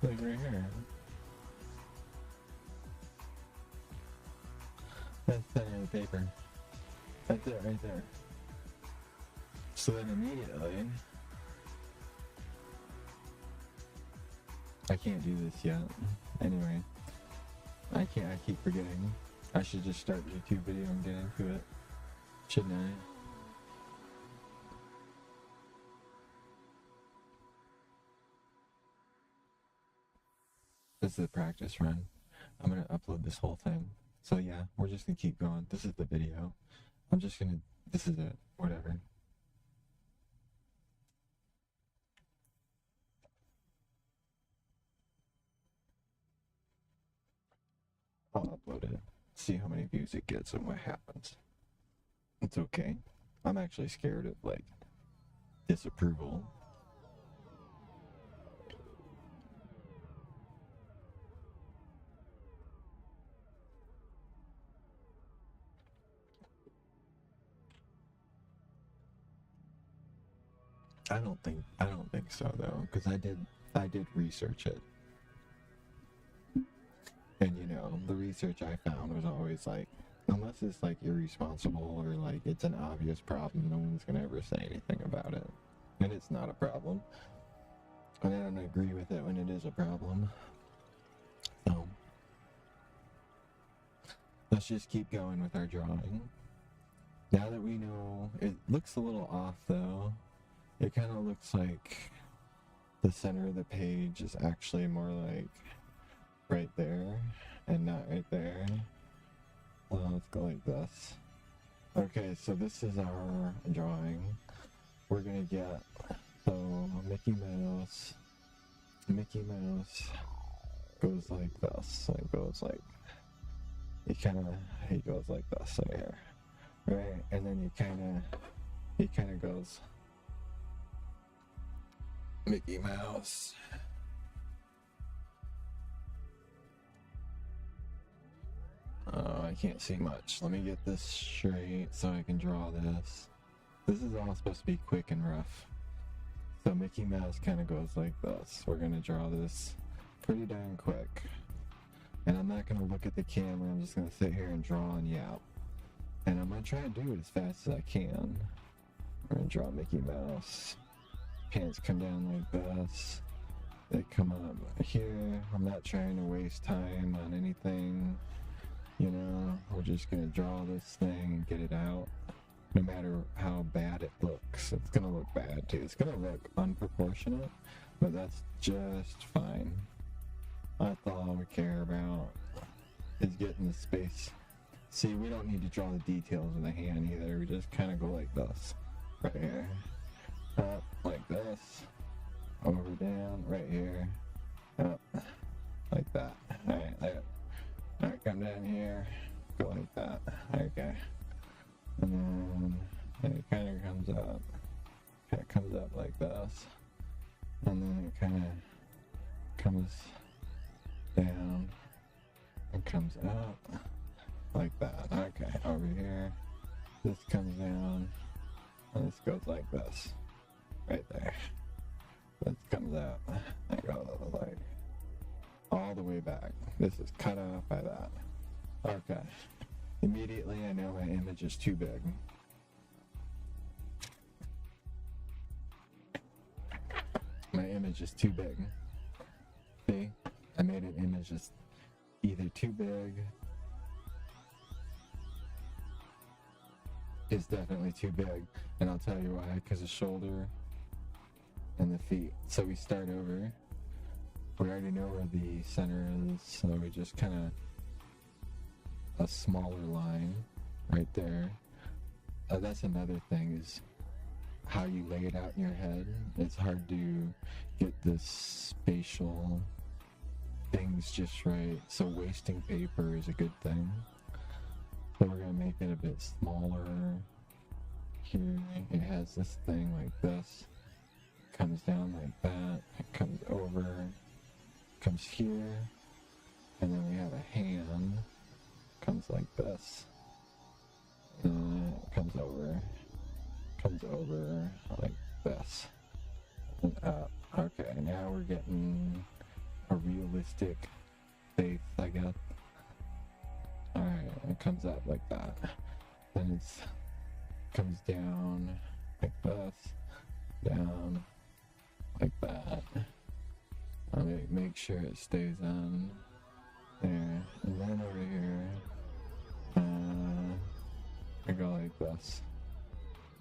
like right here. That's the center of the paper. That's it right there. So then immediately, I can't do this yet. Anyway, I keep forgetting. I should just start the YouTube video and get into it. Shouldn't I? This is a practice run. I'm gonna upload this whole thing. So yeah, we're just gonna keep going. This is the video. This is it. Whatever. I'll upload it. See how many views it gets and what happens. It's okay. I'm actually scared of, like, disapproval. I don't think so though, because I did research it. And you know, the research I found was always like, unless it's like irresponsible or like it's an obvious problem, no one's gonna ever say anything about it. And it's not a problem. And I don't agree with it when it is a problem. So let's just keep going with our drawing. Now that we know, it looks a little off though. It kind of looks like the center of the page is actually more like right there and not right there. Well, let's go like this. Okay, so this is our drawing. We're gonna get, so Mickey Mouse goes like this. So it goes like, he goes like this right here, right? And then he kind of goes Mickey Mouse. Oh, I can't see much. Let me get this straight so I can draw this. This is all supposed to be quick and rough. So Mickey Mouse kind of goes like this. We're going to draw this pretty darn quick. And I'm not going to look at the camera. I'm just going to sit here and draw and yap. And I'm going to try and do it as fast as I can. We're going to draw Mickey Mouse. Pants come down like this. They come up here. I'm not trying to waste time on anything. You know, we're just going to draw this thing and get it out. No matter how bad it looks. It's going to look bad too. It's going to look unproportionate, but that's just fine. That's all we care about is getting the space. See, we don't need to draw the details of the hand either. We just kind of go like this. Right here. Up like this. Over, down, right here. Up. Like that. Alright, there. Alright, come down here. Go like that. Okay. And then it kind of comes up. It comes up like this. And then it kind of comes down and comes up like that. Okay, over here. This comes down. And this goes like this. Right there. This comes out and goes like all the way back. This is cut off by that. Okay. Immediately I know my image is too big. My image is too big. See? I made an image that's either too big. It's definitely too big. And I'll tell you why, because the shoulder and the feet. So we start over. We already know where the center is, so we just kind of a smaller line right there. That's another thing is how you lay it out in your head. It's hard to get the spatial things just right. So wasting paper is a good thing. So we're gonna make it a bit smaller. Here it has this thing like this. Comes down like that. It comes over. Comes here. And then we have a hand. Comes like this. And it comes over. Comes over like this. And up. Okay, now we're getting a realistic face, I guess. Alright, it comes up like that. Then it comes down like this. Down like that. I'll make sure it stays on there. And then over here, I go like this.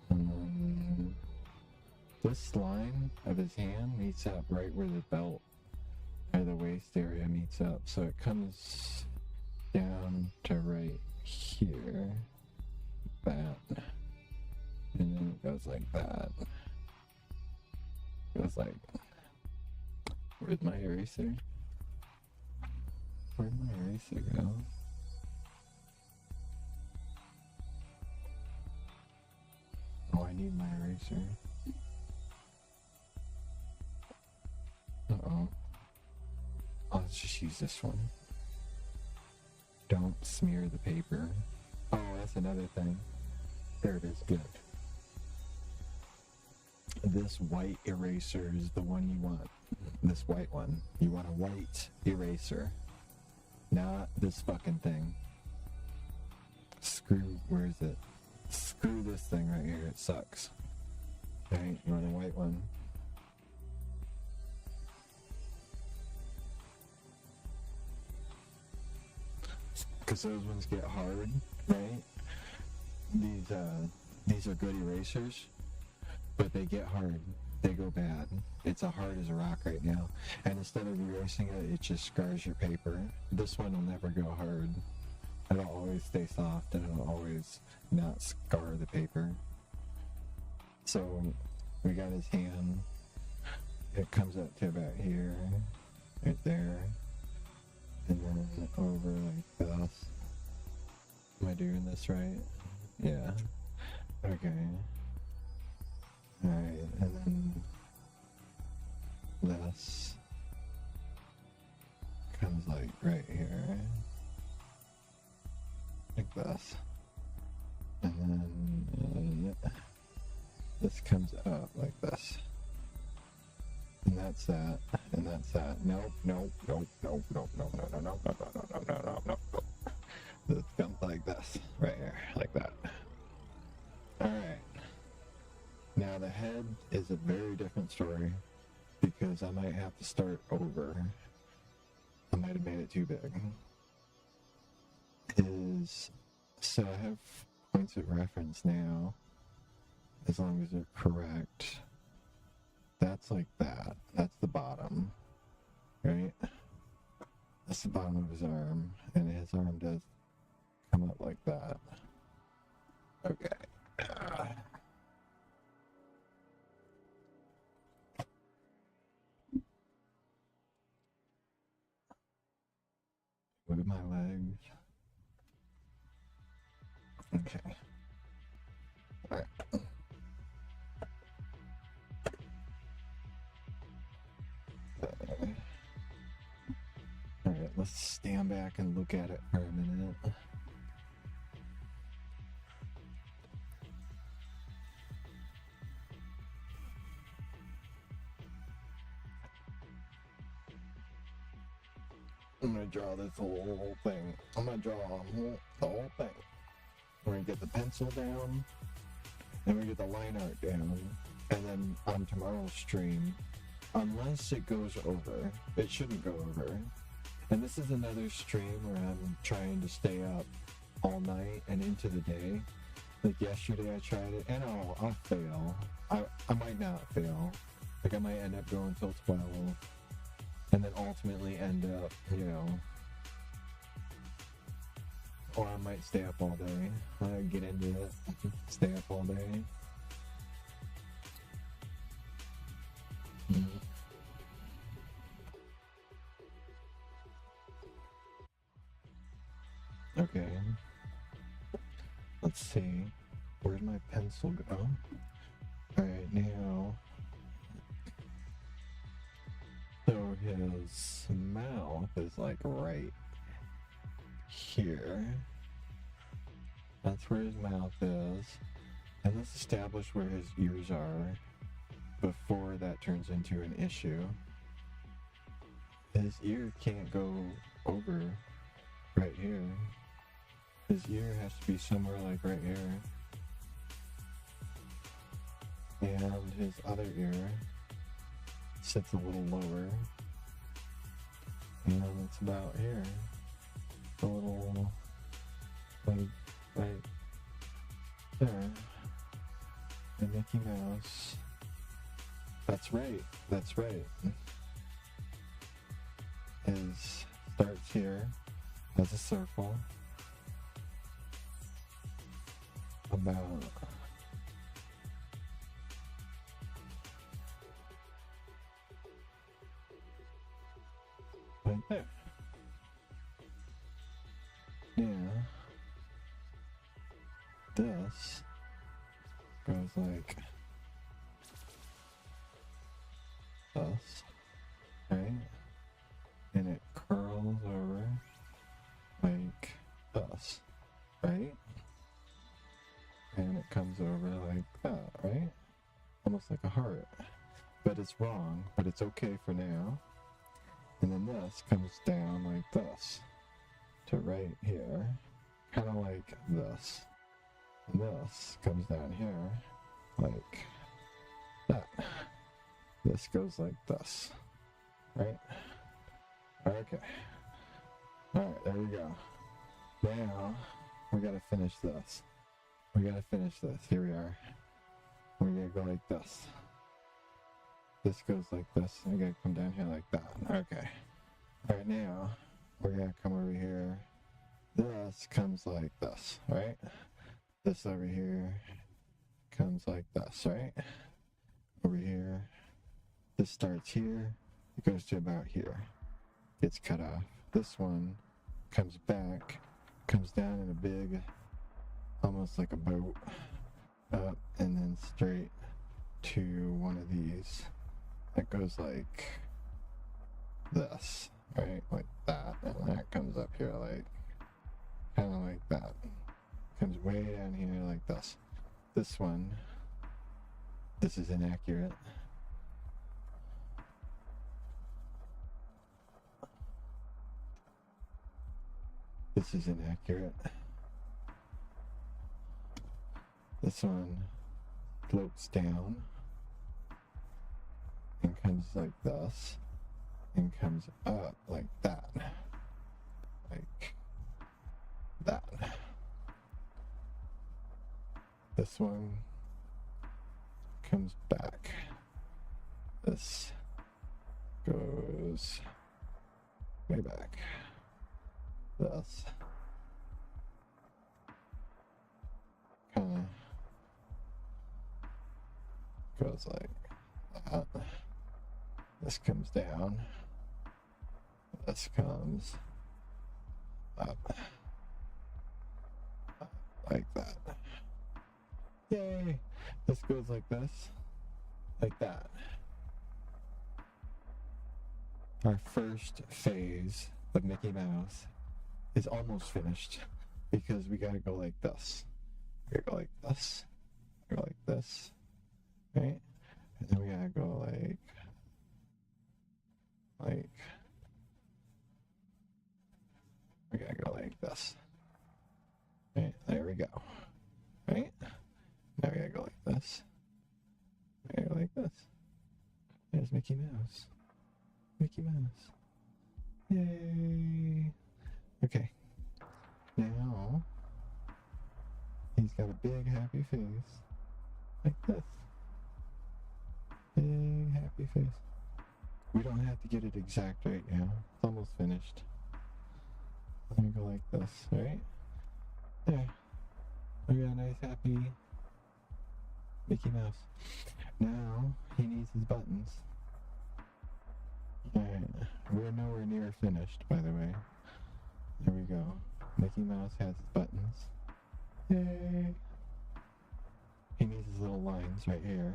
And then this line of his hand meets up right where the belt or the waist area meets up. So it comes down to right here. That. And then it goes like that. It goes like, where's my eraser? Where'd my eraser go? Oh, I need my eraser. Uh-oh. Oh, let's just use this one. Don't smear the paper. Oh, that's another thing. There it is, good. this white eraser is the one you want. This white one. You want a white eraser. Not this fucking thing. Screw, where is it? Screw this thing right here, it sucks. Alright, you want a white one. Because those ones get hard, right? These are good erasers, but they get hard. They go bad. It's as hard as a rock right now. And instead of erasing it, it just scars your paper. This one will never go hard. It'll always stay soft and it'll always not scar the paper. So we got his hand. It comes up to about here, right there, and then over like this. Am I doing this right? Yeah. Okay. Alright, and then this comes like right here. Like this. And then this comes up like this. And that's that. And that's that. Nope, nope, nope, nope, nope, nope, no, no, no, no, no, no, no, no, no, no, no. This comes like this. Right here. Like that. Alright. Now the head is a very different story because I might have to start over. I might have made it too big. So I have points of reference now, as long as they're correct. That's like that. That's the bottom, right? That's the bottom of his arm, and his arm does come up like that. Okay. Look at my legs. Okay. Alright. Alright, let's stand back and look at it for a minute. I'm gonna draw this whole thing. I'm gonna draw the whole thing. We're gonna get the pencil down, and we get the line art down, and then on tomorrow's stream, unless it goes over, it shouldn't go over. And this is another stream where I'm trying to stay up all night and into the day. Like yesterday I tried it, and I'll fail. I might not fail. Like I might end up going till 12. And then ultimately end up, you know, or I might stay up all day. I get into it, stay up all day. Okay. Let's see. Where'd my pencil go? Alright, now. So his mouth is like right here. That's where his mouth is. And let's establish where his ears are before that turns into an issue. His ear can't go over right here. His ear has to be somewhere like right here. And his other ear sits a little lower, and it's about here, a little, like, right there, and Mickey Mouse, that's right, starts here, as a circle, about right there. Yeah. This goes like this, right? And it curls over like this, right? And it comes over like that, right? almost like a heart. But it's wrong, but it's okay for now. And then this comes down like this to right here, kind of like this. And this comes down here like that. This goes like this, right? Okay. Alright, there we go. Now, we gotta finish this. We gotta finish this. Here we are. We're gonna go like this. This goes like this. I gotta come down here like that. Okay. Alright, now we're gonna come over here. This comes like this, right? This over here comes like this, right? Over here. This starts here. It goes to about here. Gets cut off. This one comes back, comes down in a big, almost like a boat, up and then straight to one of these. That goes like this, right? Like that. And that comes up here like, kind of like that. Comes way down here like this. This one, this is inaccurate. This is inaccurate. This one floats down and comes like this and comes up like that. Like that. This one comes back. This goes way back. This kind of goes like that. This comes down. This comes up like that. Yay! This goes like this, like that. Our first phase of Mickey Mouse is almost finished because we gotta go like this. We gotta go like this. Go like this. Right? And then we gotta go like we gotta go like this. Right? There we go. Right? Now we gotta go like this. We gotta go like this. There's Mickey Mouse. Mickey Mouse. Yay! Okay. Now, he's got a big happy face. Like this. Big happy face. We don't have to get it exact right now. It's almost finished. I'm gonna go like this, right? There. We got a nice happy Mickey Mouse. Now, he needs his buttons. Alright, we're nowhere near finished, by the way. There we go. Mickey Mouse has his buttons. Yay! He needs his little lines right here.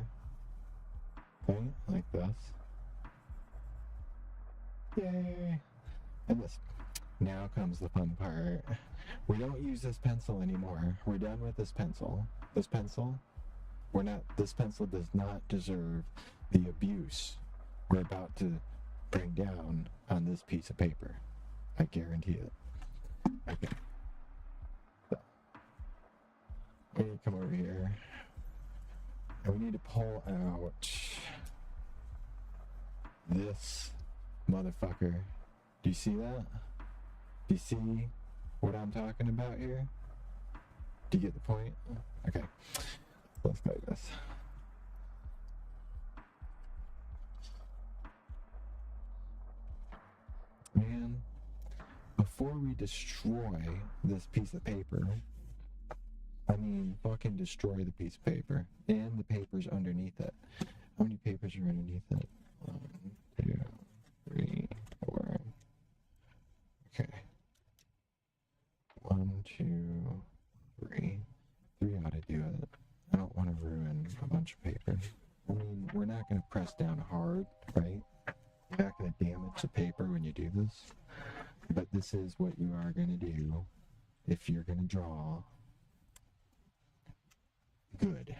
Right? Like this. Yay! And this. Now comes the fun part. We don't use this pencil anymore. We're done with this pencil. This pencil does not deserve the abuse we're about to bring down on this piece of paper. I guarantee it. Okay. So, we need to come over here. And we need to pull out this motherfucker. Do you see that? Do you see what I'm talking about here? Do you get the point? Okay. Let's go like this. Man, before we destroy this piece of paper, I mean, fucking destroy the piece of paper and the papers underneath it. How many papers are underneath it? 1, 2, 3, 4. Okay. 1, 2, 3. 3 ought to do it. I don't want to ruin a bunch of paper. I mean, we're not going to press down hard, right? You're not going to damage the paper when you do this. But this is what you are going to do if you're going to draw good.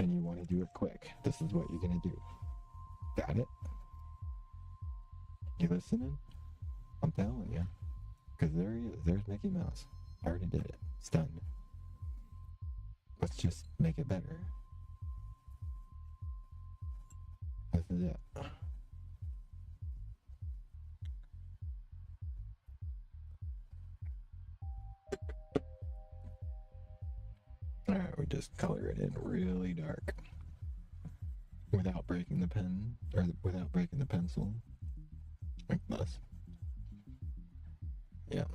and you want to do it quick, this is what you're gonna do. Got it? You listening? I'm telling you. Because there he is. There's Mickey Mouse. I already did it. It's done. Let's just make it better. This is it. Alright, we just color it in really dark. Without breaking the pen, or without breaking the pencil. Like this. Yeah.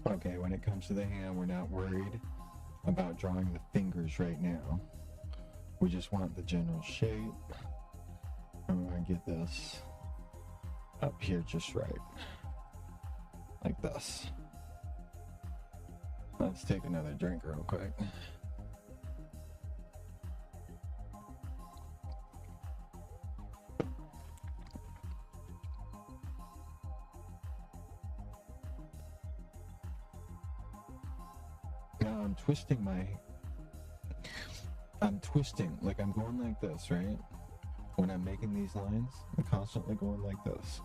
Okay, when it comes to the hand, we're not worried about drawing the fingers right now. We just want the general shape. And we're gonna get this up here just right. Like this. Let's take another drink real quick. Now I'm twisting like I'm going like this, right? When I'm making these lines, I'm constantly going like this.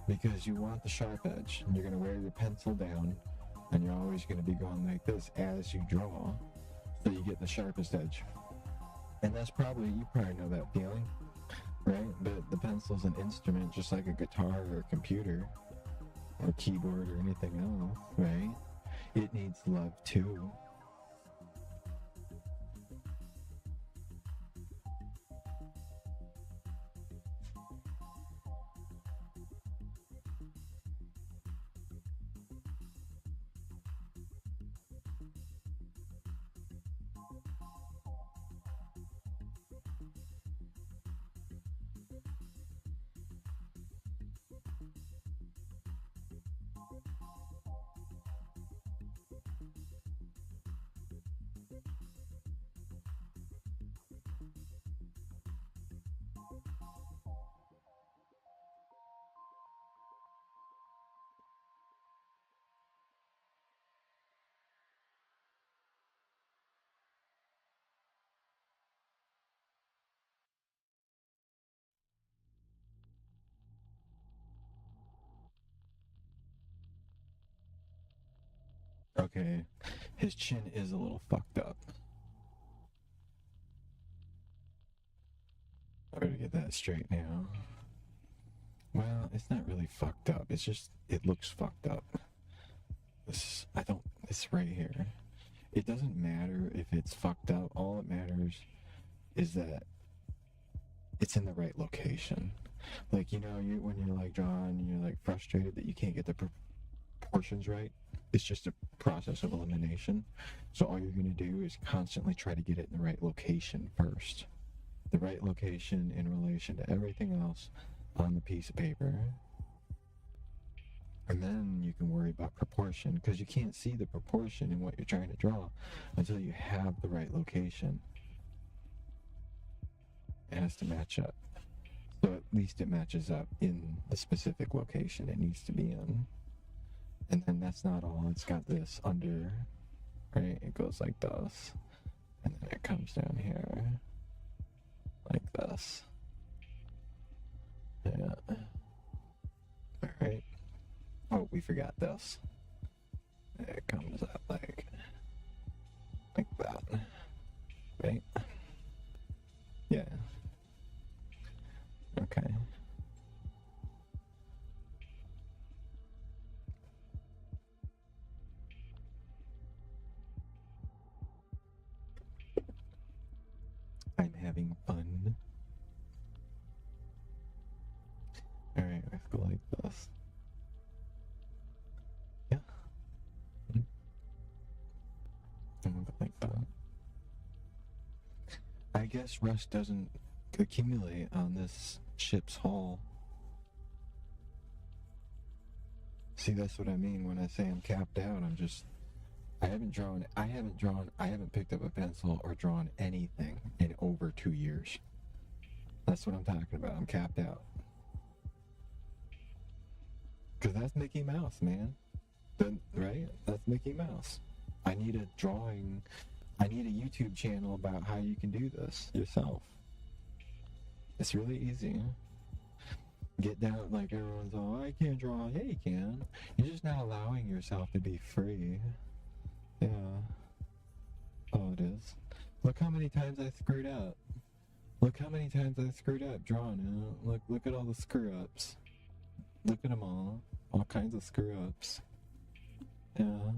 Because you want the sharp edge, and you're gonna wear your pencil down, and you're always gonna be going like this as you draw, so you get the sharpest edge. And you probably know that feeling, right? But the pencil's an instrument just like a guitar or a computer or keyboard or anything else, right? It needs love too. Okay, his chin is a little fucked up. I better get that straight now. Well, it's not really fucked up. It's just, it looks fucked up. It's right here. It doesn't matter if it's fucked up. All that matters is that it's in the right location. Like, you know, when you're like drawing and you're like frustrated that you can't get the proportions right, it's just a process of elimination. So all you're going to do is constantly try to get it in the right location first. The right location in relation to everything else on the piece of paper. And then you can worry about proportion, because you can't see the proportion in what you're trying to draw until you have the right location. It has to match up. So at least it matches up in the specific location it needs to be in. And then that's not all. It's got this under, right? It goes like this. And then it comes down here like this. Yeah. All right. Oh, we forgot this. It comes out like that. Right? Yeah. Okay. I'm having fun. Alright, let's go like this. Yeah. And we'll go like that. I guess rust doesn't accumulate on this ship's hull. See, that's what I mean when I say I'm capped out. I haven't picked up a pencil or drawn anything in over 2 years. That's what I'm talking about. I'm capped out. Because that's Mickey Mouse, man. Right? That's Mickey Mouse. I need a YouTube channel about how you can do this yourself. It's really easy. Get down, like everyone's all, I can't draw. Yeah, you can. You're just not allowing yourself to be free. Yeah. Oh, it is. Look how many times I screwed up. Look how many times I screwed up drawing. Look at all the screw ups. Look at them all. All kinds of screw ups. Yeah.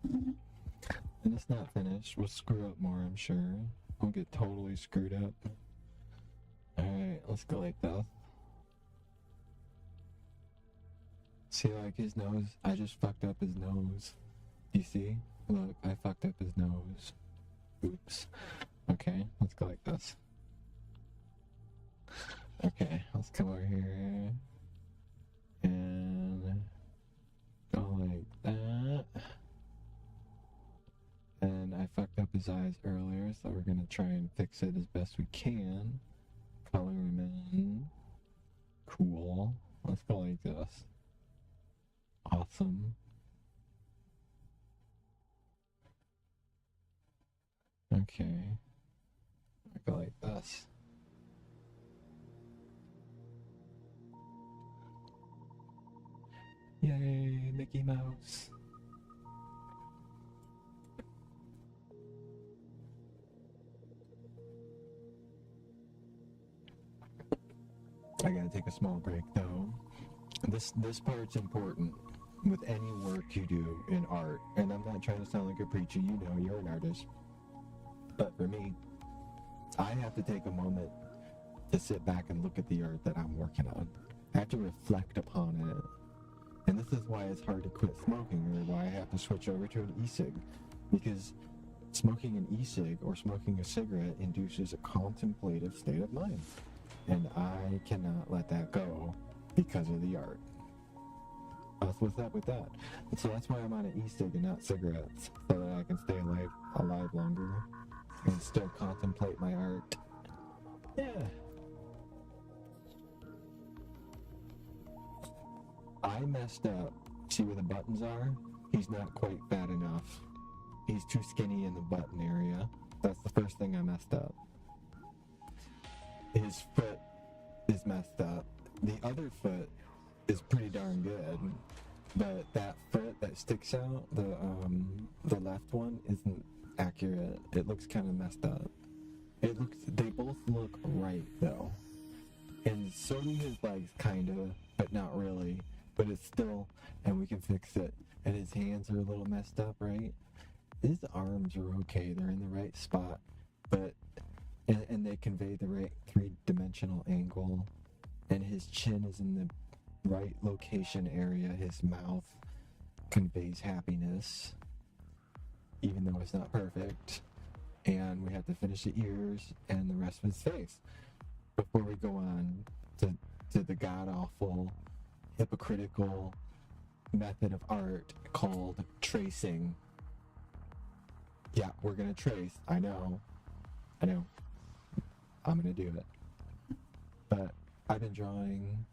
And it's not finished. We'll screw up more, I'm sure. We'll get totally screwed up. Alright, let's go like that. See, like his nose? I just fucked up his nose. You see? Look, I fucked up his nose. Oops. Okay, let's go like this. Okay, let's come over here. And go like that. And I fucked up his eyes earlier, so we're gonna try and fix it as best we can. Color him in. Cool. Let's go like this. Awesome. Okay. I go like this. Yay, Mickey Mouse. I gotta take a small break though. This part's important with any work you do in art. And I'm not trying to sound like a preacher, you know, you're an artist. But for me, I have to take a moment to sit back and look at the art that I'm working on. I have to reflect upon it. And this is why it's hard to quit smoking, or why I have to switch over to an e-cig. Because smoking an e-cig or smoking a cigarette induces a contemplative state of mind. And I cannot let that go because of the art. That's what's up with that. And so that's why I'm on an e-cig and not cigarettes, so that I can stay alive longer and still contemplate my art. Yeah. I messed up. See where the buttons are? He's not quite fat enough. He's too skinny in the button area. That's the first thing I messed up. His foot is messed up. The other foot is pretty darn good, but that foot that sticks out, the left one, isn't accurate. It looks kind of messed up. They both look right though, and so do his legs, kind of, but but not really. But it's still, and we can fix it. And his hands are a little messed up, right? His arms are okay, they're in the right spot, but and they convey the right three-dimensional angle, and his chin is in the right location area. His mouth conveys happiness, even though it's not perfect. And we have to finish the ears and the rest of his face before we go on to the god-awful, hypocritical method of art called tracing. Yeah, we're gonna trace. I know. I'm gonna do it. But I've been drawing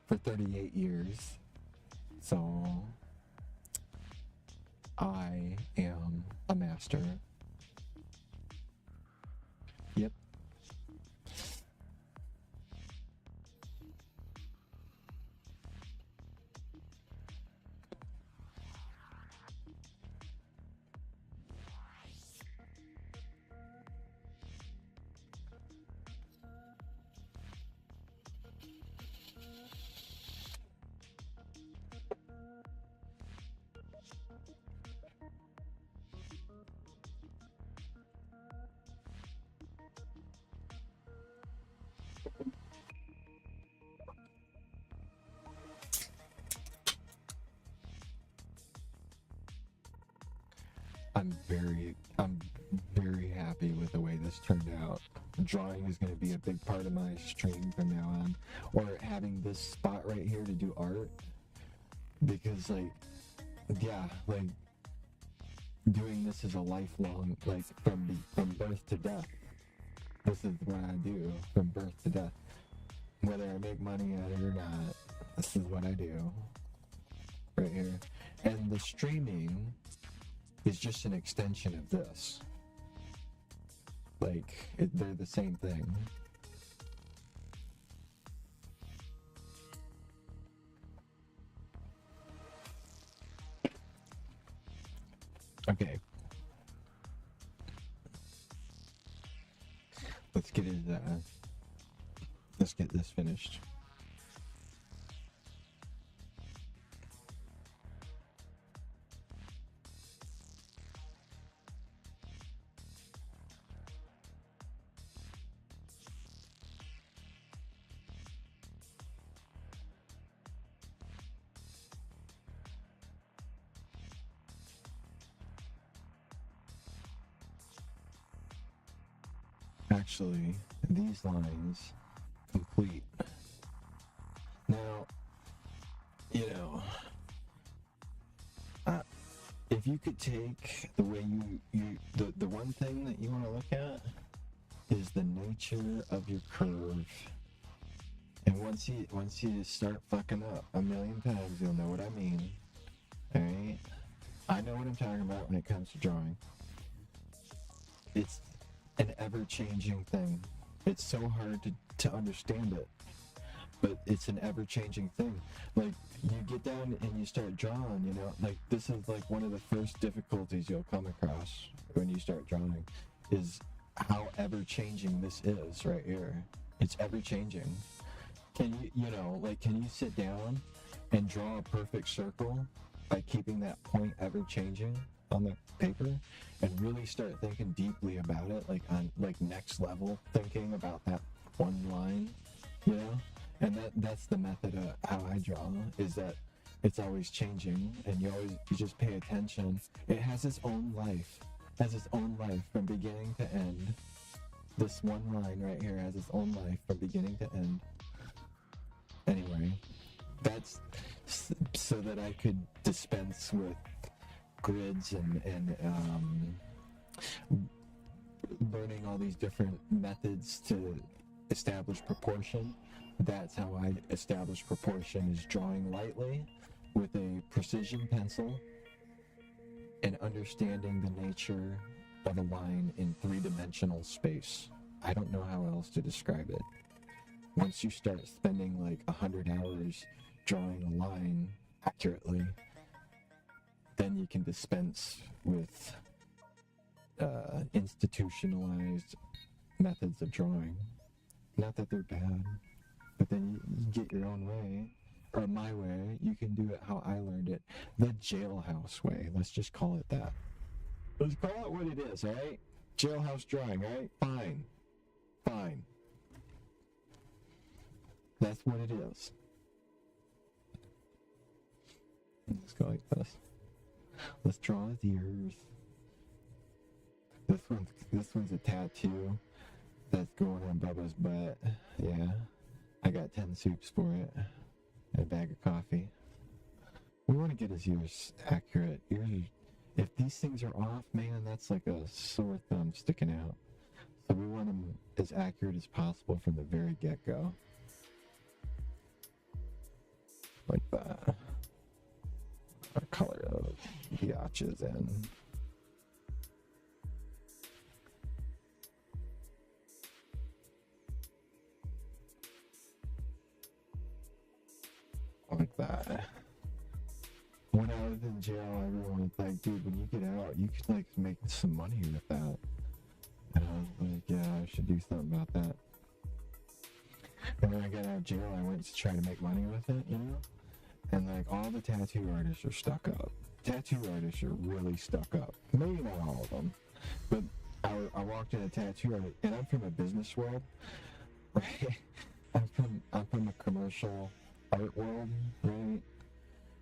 for 38 years, so I am a master. Yep. I'm very happy with the way this turned out. Drawing is going to be a big part of my stream from now on, or having this spot right here to do art, because like doing this is a lifelong, like from birth to death. This is what I do from birth to death. Whether I make money at it or not, this is what I do right here. And the streaming is just an extension of this. Like, they're the same thing. Okay. Let's get into that. Let's get this finished. Actually, these lines complete. Now, if you could take the way the one thing that you want to look at is the nature of your curve. And once you start fucking up a million times, you'll know what I mean. Alright? I know what I'm talking about when it comes to drawing. It's an ever-changing thing. It's so hard to understand it, but it's an ever-changing thing. Like, you get down and you start drawing, like, this is like one of the first difficulties you'll come across when you start drawing, is how ever-changing this is right here. It's ever-changing. Can you sit down and draw a perfect circle by keeping that point ever-changing on the paper, and really start thinking deeply about it, like on next level thinking about that one line, and that's the method of how I draw, is that it's always changing, and you just pay attention. It has its own life from beginning to end. This one line right here has its own life from beginning to end. Anyway, that's so that I could dispense with grids and learning all these different methods to establish proportion. That's how I establish proportion, is drawing lightly with a precision pencil and understanding the nature of a line in three-dimensional space. I don't know how else to describe it. Once you start spending like 100 hours drawing a line accurately, then you can dispense with institutionalized methods of drawing. Not that they're bad, But then you get your own way, or my way. You can do it how I learned it, the jailhouse way. Let's just call it that. Let's call it what it is, all right? Jailhouse drawing, all right? Fine. Fine. That's what it is. Let's go like this. Let's draw his ears. This one's a tattoo that's going on Bubba's butt. Yeah. I got 10 soups for it. And a bag of coffee. We want to get his ears accurate. If these things are off, man, that's like a sore thumb sticking out. So we want them as accurate as possible from the very get-go. Like that. Our color of the arches in. Like that. When I was in jail, everyone was like, dude, when you get out, you could like make some money with that. And I was like, yeah, I should do something about that. And when I got out of jail, I went to try to make money with it, you know? And like all the tattoo artists are stuck up. Tattoo artists are really stuck up. Maybe not all of them, but I walked in a tattoo artist, and I'm from a business world, right? I'm from a commercial art world, right?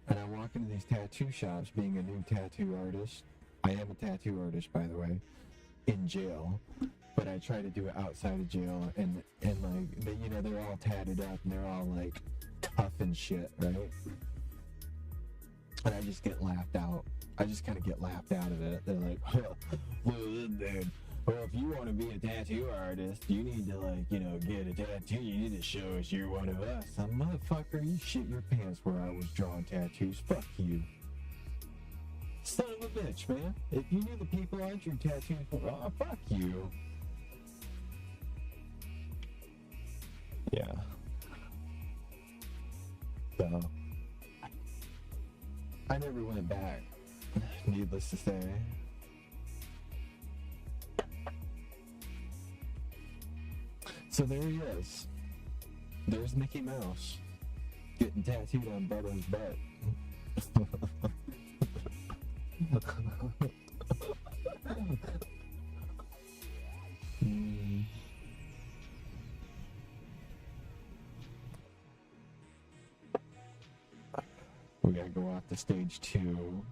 And I walk into these tattoo shops, being a new tattoo artist. I am a tattoo artist, by the way, in jail. But I try to do it outside of jail, and like they're all tatted up and they're all like tough and shit, right? And I just get laughed out. I just kind of get laughed out of it. They're like, well, dude, well, if you want to be a tattoo artist, you need to get a tattoo. You need to show us you're one of us. I'm motherfucker, you shit your pants where I was drawing tattoos. Fuck you. Son of a bitch, man. If you knew the people I drew tattoos for, oh, fuck you. Yeah. So, I never went back, needless to say. So there he is. There's Mickey Mouse getting tattooed on Bubba's butt. We gotta go off to stage 2.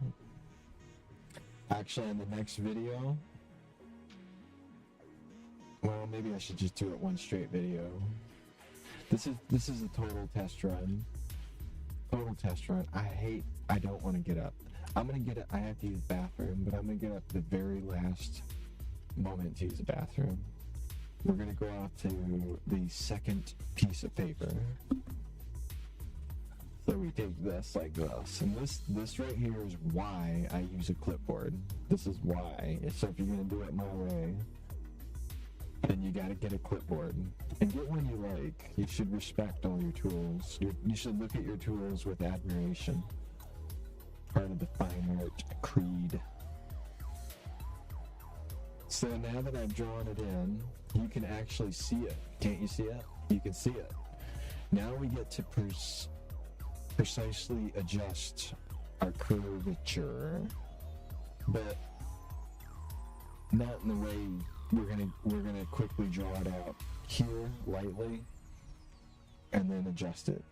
Actually, in the next video, well, maybe I should just do it one straight video. This is a total test run. Total test run. I don't want to get up. I'm gonna get up. I have to use the bathroom, but I'm gonna get up the very last moment to use the bathroom. We're gonna go off to the second piece of paper. So we take this like this, and this right here is why I use a clipboard. This is why. So if you're gonna do it my way, then you gotta get a clipboard and get one you like. You should respect all your tools. You should look at your tools with admiration. Part of the fine art creed. So now that I've drawn it in, you can actually see it. Can't you see it? You can see it. Now we get to precisely adjust our curvature, but not in the way we're gonna quickly draw it out here lightly and then adjust it.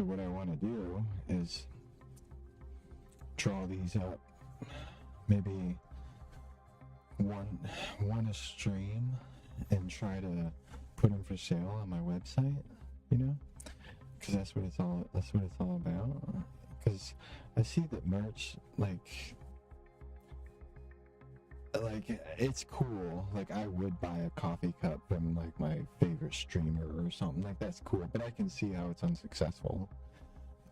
what I want to do is draw these up, maybe one a stream, and try to put them for sale on my website, you know, because that's what it's all about. Because I see that merch, like it's cool. Like, I would buy a coffee cup from like my favorite streamer or something. Like, that's cool, but I can see how it's unsuccessful.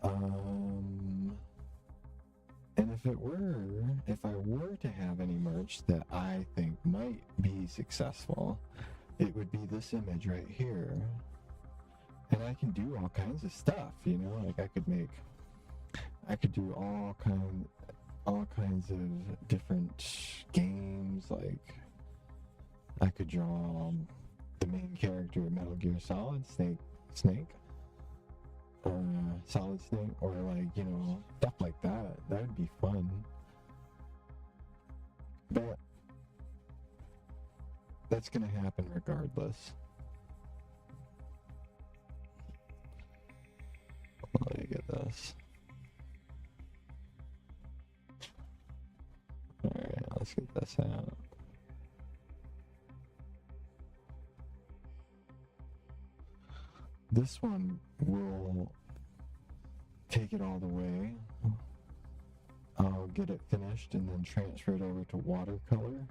And if I were to have any merch that I think might be successful, it would be this image right here. And I can do all kinds of stuff, you know, like I could do all kinds of different games. Like, I could draw the main character of Metal Gear Solid, Snake, or Solid Snake, or like, you know, stuff like that. That would be fun. But that's gonna happen regardless. Let me get this. Alright, let's get this out. This one will take it all the way. I'll get it finished and then transfer it over to watercolor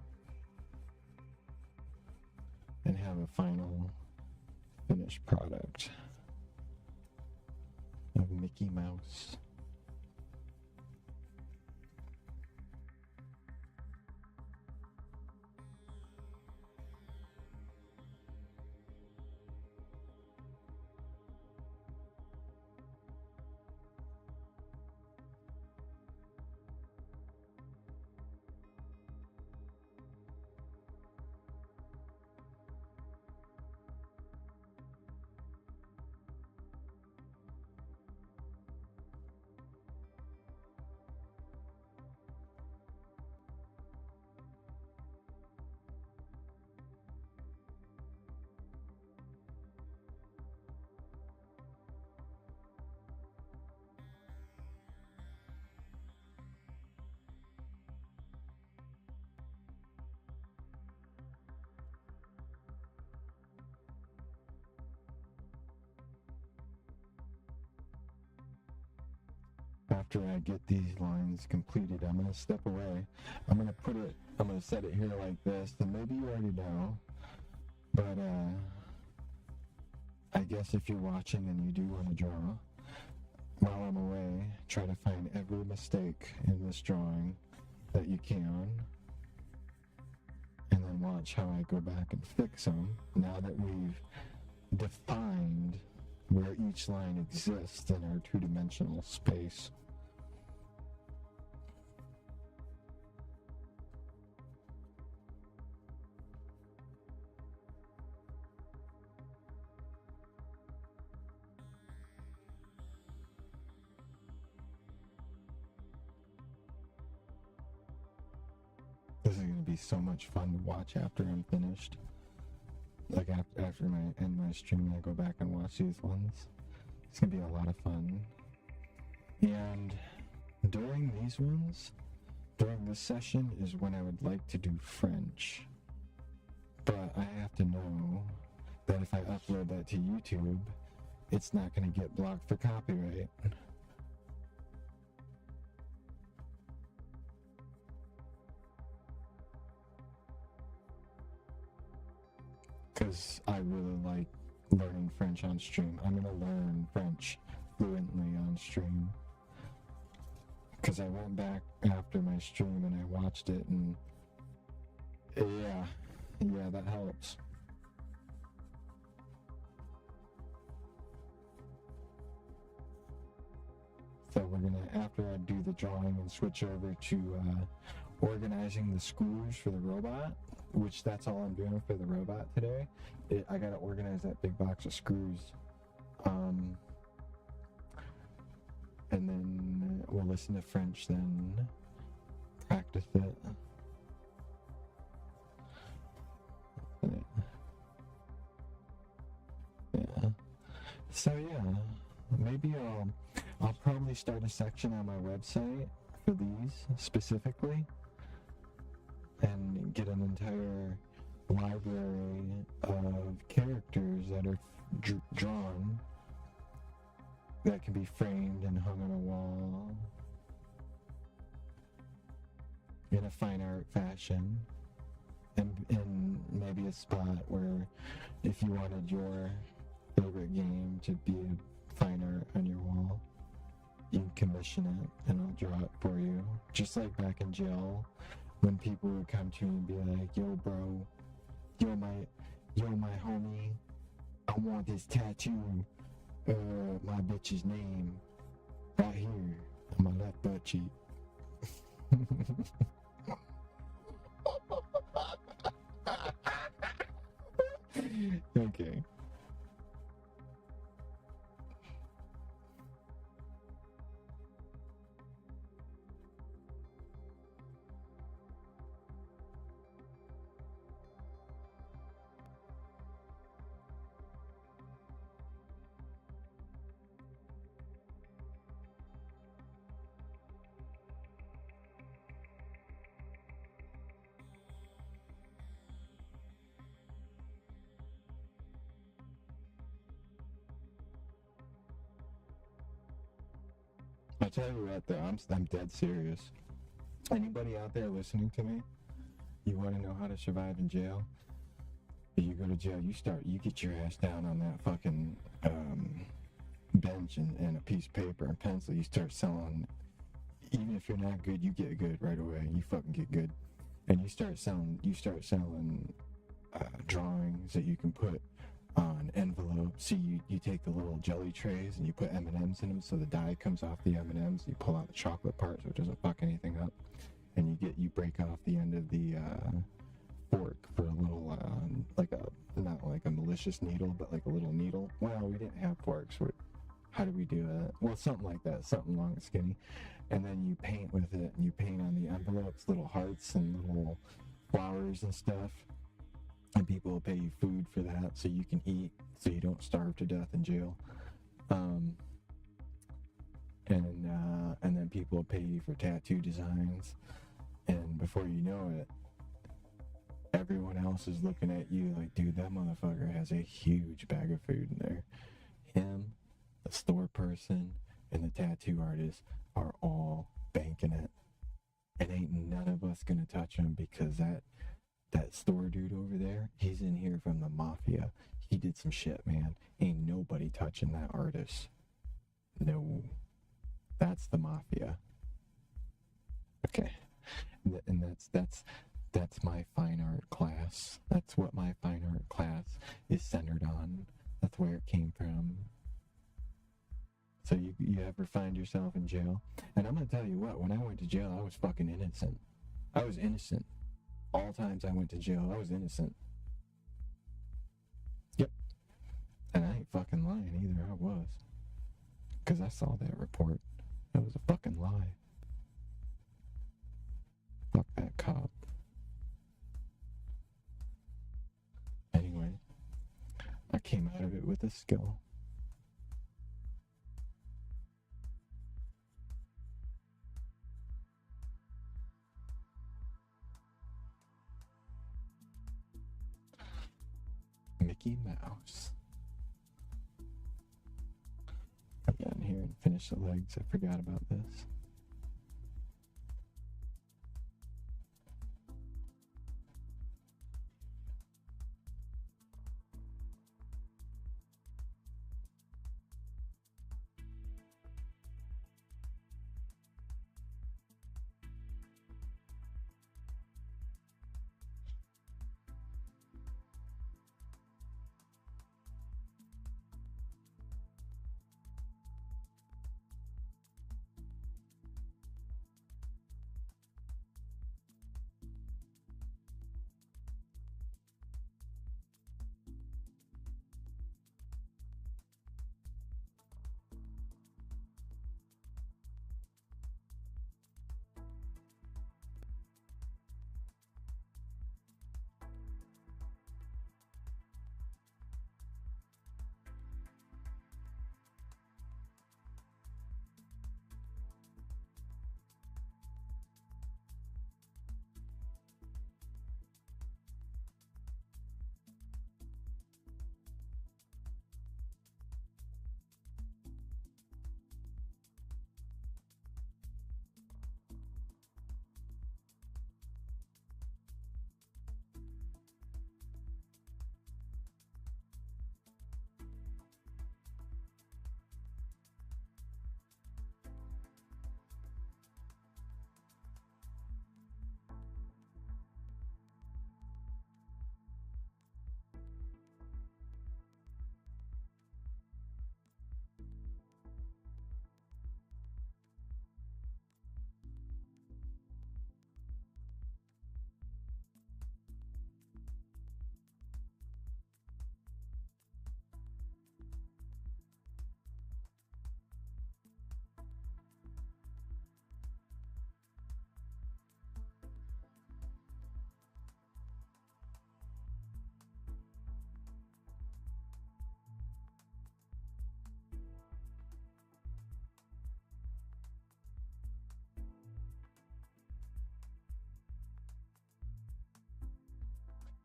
and have a final finished product of Mickey Mouse. After I get these lines completed, I'm going to step away. I'm going to set it here like this, and maybe you already know, but I guess if you're watching and you do want to draw, while I'm away, try to find every mistake in this drawing that you can, and then watch how I go back and fix them now that we've defined where each line exists in our two-dimensional space. This is going to be so much fun to watch after I'm finished. Like, after end my stream, I go back and watch these ones. It's going to be a lot of fun. And during these ones, during this session is when I would like to do French. But I have to know that if I upload that to YouTube, it's not going to get blocked for copyright. Because I really like learning French on stream. I'm going to learn French fluently on stream. Because I went back after my stream and I watched it, and yeah, that helps. So we're going to, after I do the drawing, and switch over to organizing the screws for the robot, which that's all I'm doing for the robot today. I gotta organize that big box of screws. And then we'll listen to French, then practice it. Yeah. So yeah, maybe I'll probably start a section on my website for these specifically, and get an entire library of characters that are drawn that can be framed and hung on a wall in a fine art fashion, and maybe a spot where if you wanted your favorite game to be a fine art on your wall, you can commission it and I'll draw it for you. Just like back in jail when people would come to me and be like, yo bro, yo my homie, I want this tattoo, my bitch's name right here on my left butt cheek. Okay. I tell you what, though, I'm dead serious. Anybody out there listening to me, you want to know how to survive in jail? You go to jail, you get your ass down on that fucking bench and a piece of paper and pencil. You start selling. Even if you're not good, you get good right away. You fucking get good, and you start selling drawings that you can put on envelopes. So you take the little jelly trays and you put M&Ms in them, so the dye comes off the M&Ms. You pull out the chocolate part so it doesn't fuck anything up, and you break off the end of the fork for a little not like a malicious needle, but like a little needle. Well, we didn't have forks. How did we do that? Well, something like that, something long and skinny, and then you paint with it, and you paint on the envelopes little hearts and little flowers and stuff. And people will pay you food for that so you can eat, so you don't starve to death in jail. And then people will pay you for tattoo designs. And before you know it, everyone else is looking at you like, dude, that motherfucker has a huge bag of food in there. Him, the store person, and the tattoo artist are all banking it. And ain't none of us gonna touch him, because that store dude over there, he's in here from the mafia. He did some shit, man. Ain't nobody touching that artist. No. That's the mafia. Okay. And that's my fine art class. That's what my fine art class is centered on. That's where it came from. So you ever find yourself in jail? And I'm gonna tell you what, when I went to jail, I was fucking innocent. I was innocent. All times I went to jail, I was innocent. Yep. And I ain't fucking lying either, I was. Because I saw that report. It was a fucking lie. Fuck that cop. Anyway, I came out of it with a skill. Mickey Mouse. I've gotten here and finished the legs. I forgot about this.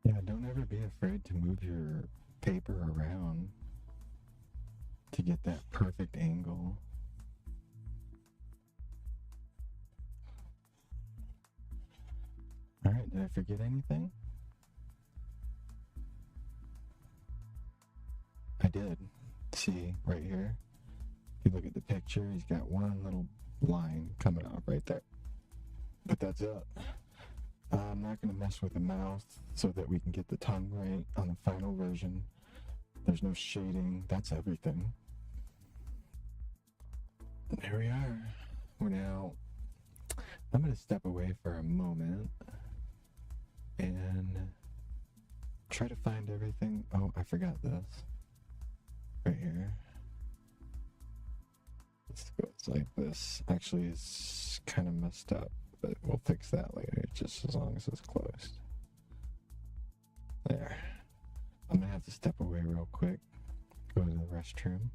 Yeah, don't ever be afraid to move your paper around to get that perfect angle. All right, did I forget anything? I did. See, right here, if you look at the picture, he's got one little line coming off right there. But that's it. I'm not going to mess with the mouth so that we can get the tongue right on the final version. There's no shading. That's everything. There we are. We're now... I'm going to step away for a moment and try to find everything. Oh, I forgot this. Right here. This goes like this. Actually, it's kind of messed up, but we'll fix that later, just as long as it's closed. There. I'm gonna have to step away real quick, go to the restroom,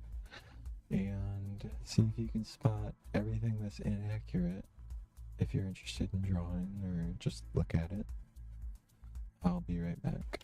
and see if you can spot everything that's inaccurate. If you're interested in drawing or just look at it, I'll be right back.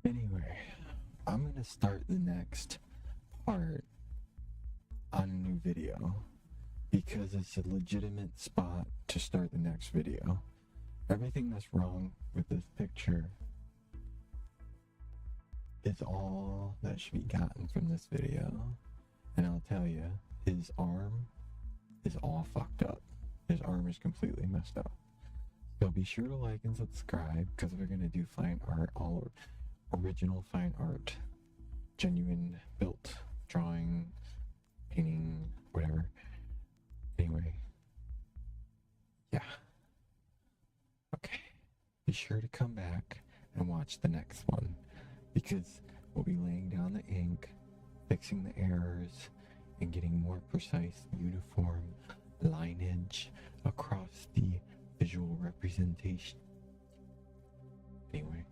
Anyway, I'm gonna start the next part on a new video because it's a legitimate spot to start the next video. Everything that's wrong with this picture is all that should be gotten from this video. And I'll tell you, his arm is all fucked up. His arm is completely messed up. So be sure to like and subscribe because we're gonna do fine art, all original fine art, genuine built drawing, painting, whatever. Anyway, yeah. Okay. Be sure to come back and watch the next one because we'll be laying down the ink, fixing the errors, and getting more precise, uniform lineage across the visual representation. Anyway.